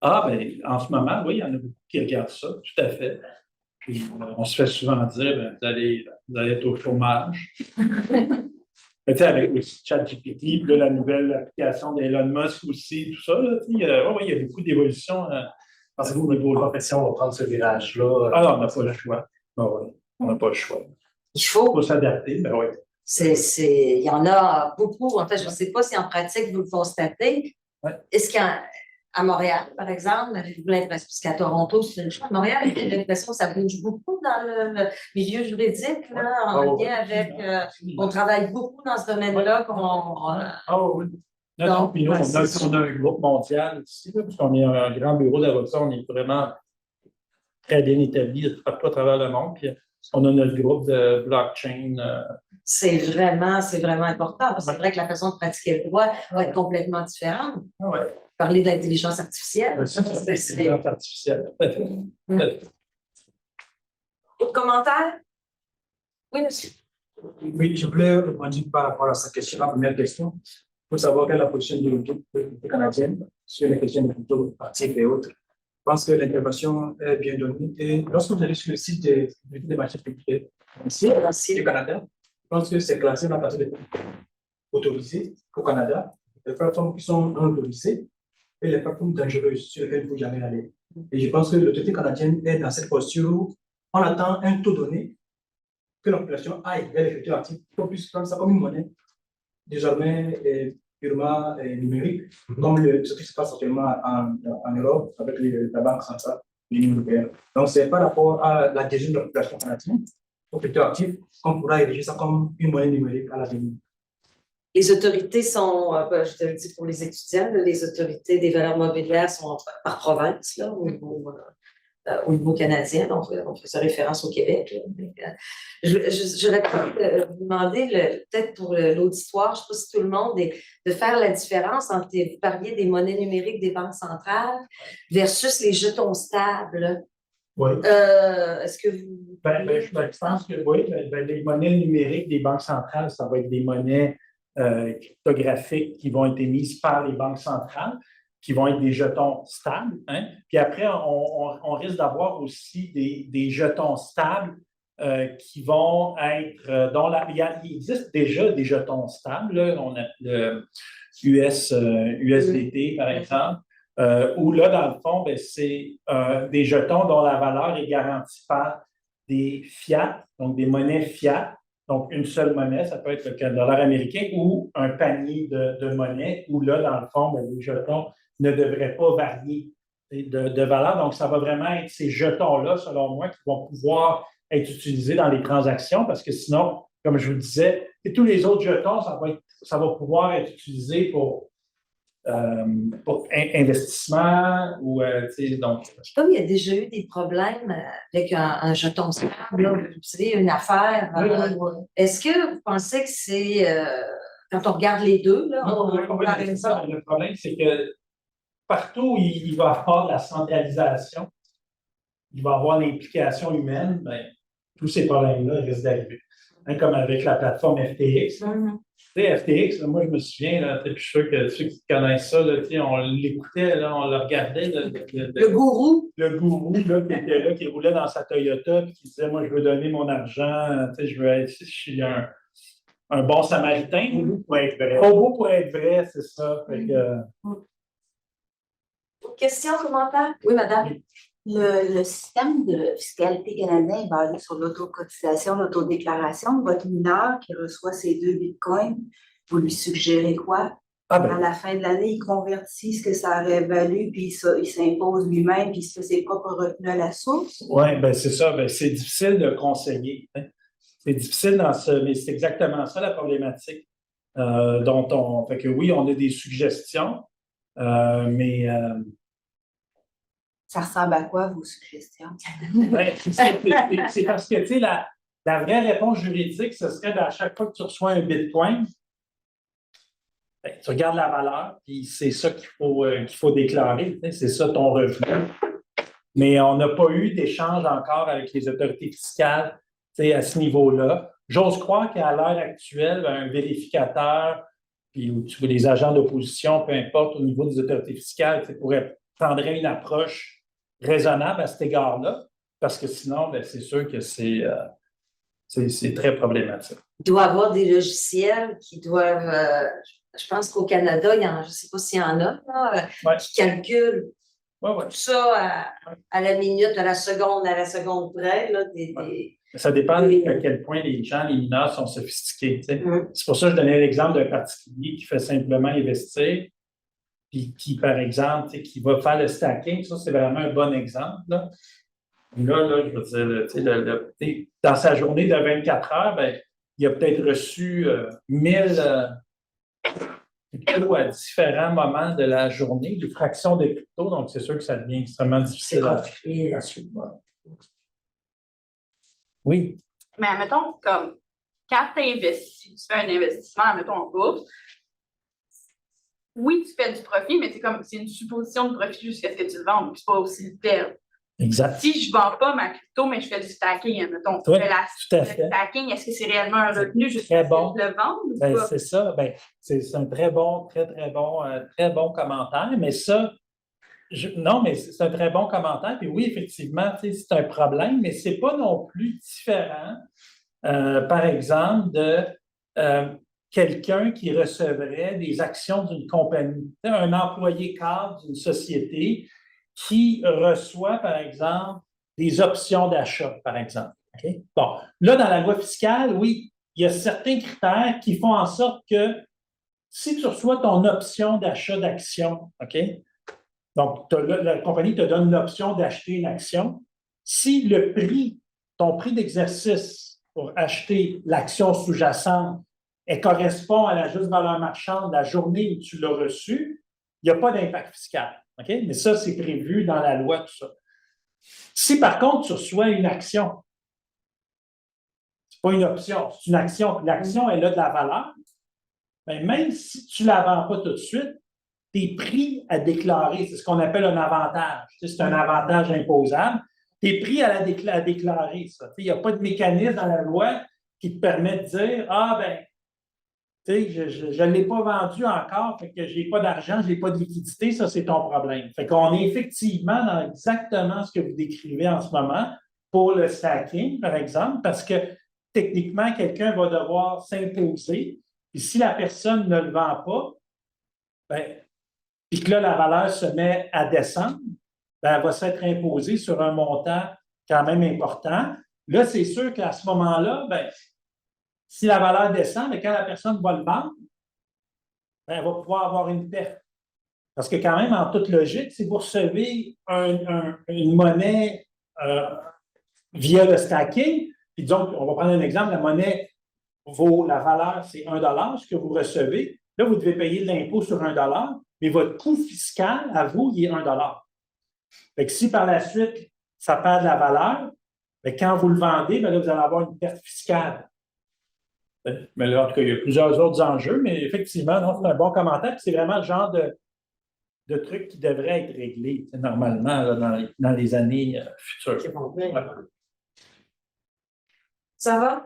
Ah, bien, en ce moment, oui, il y en a beaucoup qui regardent ça, tout à fait. Puis, on se fait souvent dire, ben, vous allez être au chômage. Mais tu sais, avec aussi ChatGPT, puis là, la nouvelle application d'Elon Musk aussi, tout ça, là, il y a beaucoup d'évolutions. Pensez-vous que votre profession va prendre ce virage-là? Ah non, on n'a pas le choix. Ah ouais, on n'a pas le choix. Il faut. Faut s'adapter, ben oui. Il y en a beaucoup. En fait, je ne sais pas si en pratique vous le constatez. Ouais. Est-ce qu'à Montréal, par exemple, avez-vous l'impression, puisqu'à Toronto, c'est une chose, à Montréal, avez-vous l'impression que ça bouge beaucoup dans le milieu juridique, là, en lien avec. On travaille beaucoup dans ce domaine-là. Ah oui. Non, puis nous, on a un groupe mondial ici, là, parce qu'on est un grand bureau d'avocats, on est vraiment très bien établi partout à travers le monde. Puis on a notre groupe de blockchain. C'est vraiment important, parce que c'est vrai que la façon de pratiquer le droit va être complètement différente. Ah ouais. Parler de l'intelligence artificielle. Ça, c'est l'intelligence artificielle. Autre commentaire? Oui, monsieur. Oui, je voulais rebondir par rapport à cette question, la première question. Il faut savoir quelle est la position du groupe canadienne sur les questions de plutôt actifs et autres. Je pense que l'intervention est bien donnée. Et lorsque vous allez sur le site des marchés publics ici, du Canada, je pense que c'est classé dans la partie des autorisés au Canada, les plateformes qui sont non autorisées et les plateformes dangereuses sur lesquelles il ne faut jamais aller. Et je pense que l'autorité canadienne est dans cette posture où on attend un taux donné que la population aille vers les futurs actifs, qu'on puisse prendre ça comme une monnaie désormais purement numérique, comme ce qui se passe actuellement en Europe avec la Banque centrale de l'Union européenne. Donc, c'est par rapport à l'adhésion de la population canadienne aux futurs actifs qu'on pourra ériger ça comme une monnaie numérique à l'avenir. Les autorités sont, je te le dis pour les étudiants, les autorités des valeurs mobilières sont par province, là, au niveau canadien, donc on faisait référence au Québec. J'aurais pu vous demander, peut-être pour l'auditoire, je ne sais pas si tout le monde, de faire la différence entre, vous parliez des monnaies numériques des banques centrales versus les jetons stables. Oui. Est-ce que vous... Je pense que oui, les monnaies numériques des banques centrales, ça va être des monnaies cryptographiques qui vont être émises par les banques centrales, qui vont être des jetons stables. Hein? Puis après, on risque d'avoir aussi des jetons stables qui vont être... il existe déjà des jetons stables. Là, on a le USDT, par exemple, où là, dans le fond, c'est des jetons dont la valeur est garantie par des fiat, donc des monnaies fiat. Donc, une seule monnaie, ça peut être le dollar américain ou un panier de monnaies où là, dans le fond, les jetons ne devraient pas varier de valeur. Donc, ça va vraiment être ces jetons-là, selon moi, qui vont pouvoir être utilisés dans les transactions parce que sinon, comme je vous le disais, tous les autres jetons, ça va pouvoir être utilisé pour investissement ou, donc... Comme il y a déjà eu des problèmes avec un jeton stable, là, vous savez, une affaire. Est-ce que vous pensez que c'est, quand on regarde les deux, là, le problème, c'est que partout où il va y avoir de la centralisation, il va y avoir l'implication humaine, bien, tous ces problèmes-là risquent d'arriver. Hein, comme avec la plateforme FTX. Tu sais, FTX, là, moi, je me souviens, là, je suis sûr que ceux qui connaissent ça, là, on l'écoutait, là, on le regardait. Le gourou. Le gourou là, qui était là, qui roulait dans sa Toyota, puis qui disait, moi, je veux donner mon argent, je suis un bon samaritain. Pour être vrai. Robot pour être vrai, c'est ça. Fait que, Question, commentaire? Oui, madame. Le système de fiscalité canadien est basé sur l'autocotisation, l'autodéclaration. Votre mineur qui reçoit ses 2 bitcoins, vous lui suggérez quoi? À la fin de l'année, il convertit ce que ça aurait valu, puis il s'impose lui-même, puis il se fait ses propres retenus à la source? Oui, bien c'est ça. Ben, c'est difficile de conseiller. Hein. C'est difficile mais c'est exactement ça la problématique. Fait que oui, on a des suggestions, mais... Ça ressemble à quoi, vos suggestions? Ben, c'est parce que, tu sais, la vraie réponse juridique, ce serait à chaque fois que tu reçois un bitcoin, ben, tu regardes la valeur, puis c'est ça qu'il faut déclarer. C'est ça ton revenu. Mais on n'a pas eu d'échange encore avec les autorités fiscales. à ce niveau-là. J'ose croire qu'à l'heure actuelle, un vérificateur, puis ou les agents d'opposition, peu importe, au niveau des autorités fiscales, prendrait une approche raisonnable à cet égard-là, parce que sinon, c'est sûr que c'est très problématique. Il doit y avoir des logiciels qui doivent, je pense qu'au Canada, je ne sais pas s'il y en a, là, qui calculent tout ça à la minute, à la seconde près. Là, Ça dépend à quel point les mineurs sont sophistiqués. C'est pour ça que je donnais l'exemple d'un particulier qui fait simplement investir, puis qui, par exemple, qui va faire le stacking. Ça, c'est vraiment un bon exemple. Là, je veux dire, dans sa journée de 24 heures, il a peut-être reçu 1000 cryptos à différents moments de la journée, des fractions de cryptos, donc c'est sûr que ça devient extrêmement difficile à suivre. Oui. Mais admettons, comme quand tu investis, tu fais un investissement, admettons, en bourse, oui, tu fais du profit, mais c'est une supposition de profit jusqu'à ce que tu le vendes, puis c'est pas aussi le perdre. Exact. Si je ne vends pas ma crypto, mais je fais du stacking, admettons, oui, le stacking, est-ce que c'est réellement un revenu jusqu'à ce que je le vende ou pas? C'est ça. C'est un très bon commentaire, mais ça, non, mais c'est un très bon commentaire. Puis oui, effectivement, c'est un problème, mais ce n'est pas non plus différent, par exemple, de quelqu'un qui recevrait des actions d'une compagnie, un employé cadre d'une société qui reçoit, par exemple, des options d'achat, par exemple. Okay? Bon, là, dans la loi fiscale, oui, il y a certains critères qui font en sorte que si tu reçois ton option d'achat d'actions, OK? Donc, la compagnie te donne l'option d'acheter une action. Si le prix, ton prix d'exercice pour acheter l'action sous-jacente, elle correspond à la juste valeur marchande la journée où tu l'as reçue, il n'y a pas d'impact fiscal. Okay? Mais ça, c'est prévu dans la loi, tout ça. Si par contre, tu reçois une action, c'est pas une option, c'est une action, l'action, elle a de la valeur, bien, même si tu ne la vends pas tout de suite, tes prix à déclarer, c'est ce qu'on appelle un avantage. C'est un avantage imposable. Tes prix à déclarer, ça. Il n'y a pas de mécanisme dans la loi qui te permet de dire je ne l'ai pas vendu encore, fait que je n'ai pas d'argent, je n'ai pas de liquidité, ça, c'est ton problème. Fait qu'on est effectivement dans exactement ce que vous décrivez en ce moment pour le stacking, par exemple, parce que techniquement, quelqu'un va devoir s'imposer, et si la personne ne le vend pas, puis que là, la valeur se met à descendre, elle va s'être imposée sur un montant quand même important. Là, c'est sûr qu'à ce moment-là, si la valeur descend, quand la personne va le vendre, elle va pouvoir avoir une perte. Parce que quand même, en toute logique, si vous recevez une monnaie via le stacking, puis donc, on va prendre un exemple, la monnaie la valeur, c'est 1 $, ce que vous recevez. Là, vous devez payer de l'impôt sur 1 $, mais votre coût fiscal, à vous, il est 1 $. Fait que si par la suite, ça perd de la valeur, quand vous le vendez, là, vous allez avoir une perte fiscale. Mais là, en tout cas, il y a plusieurs autres enjeux, mais effectivement, non, c'est un bon commentaire. C'est vraiment le genre de truc qui devrait être réglé normalement là, dans les années futures. Ça va?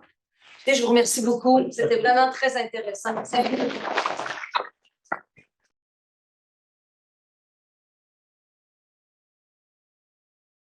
Je vous remercie beaucoup. C'était vraiment très intéressant.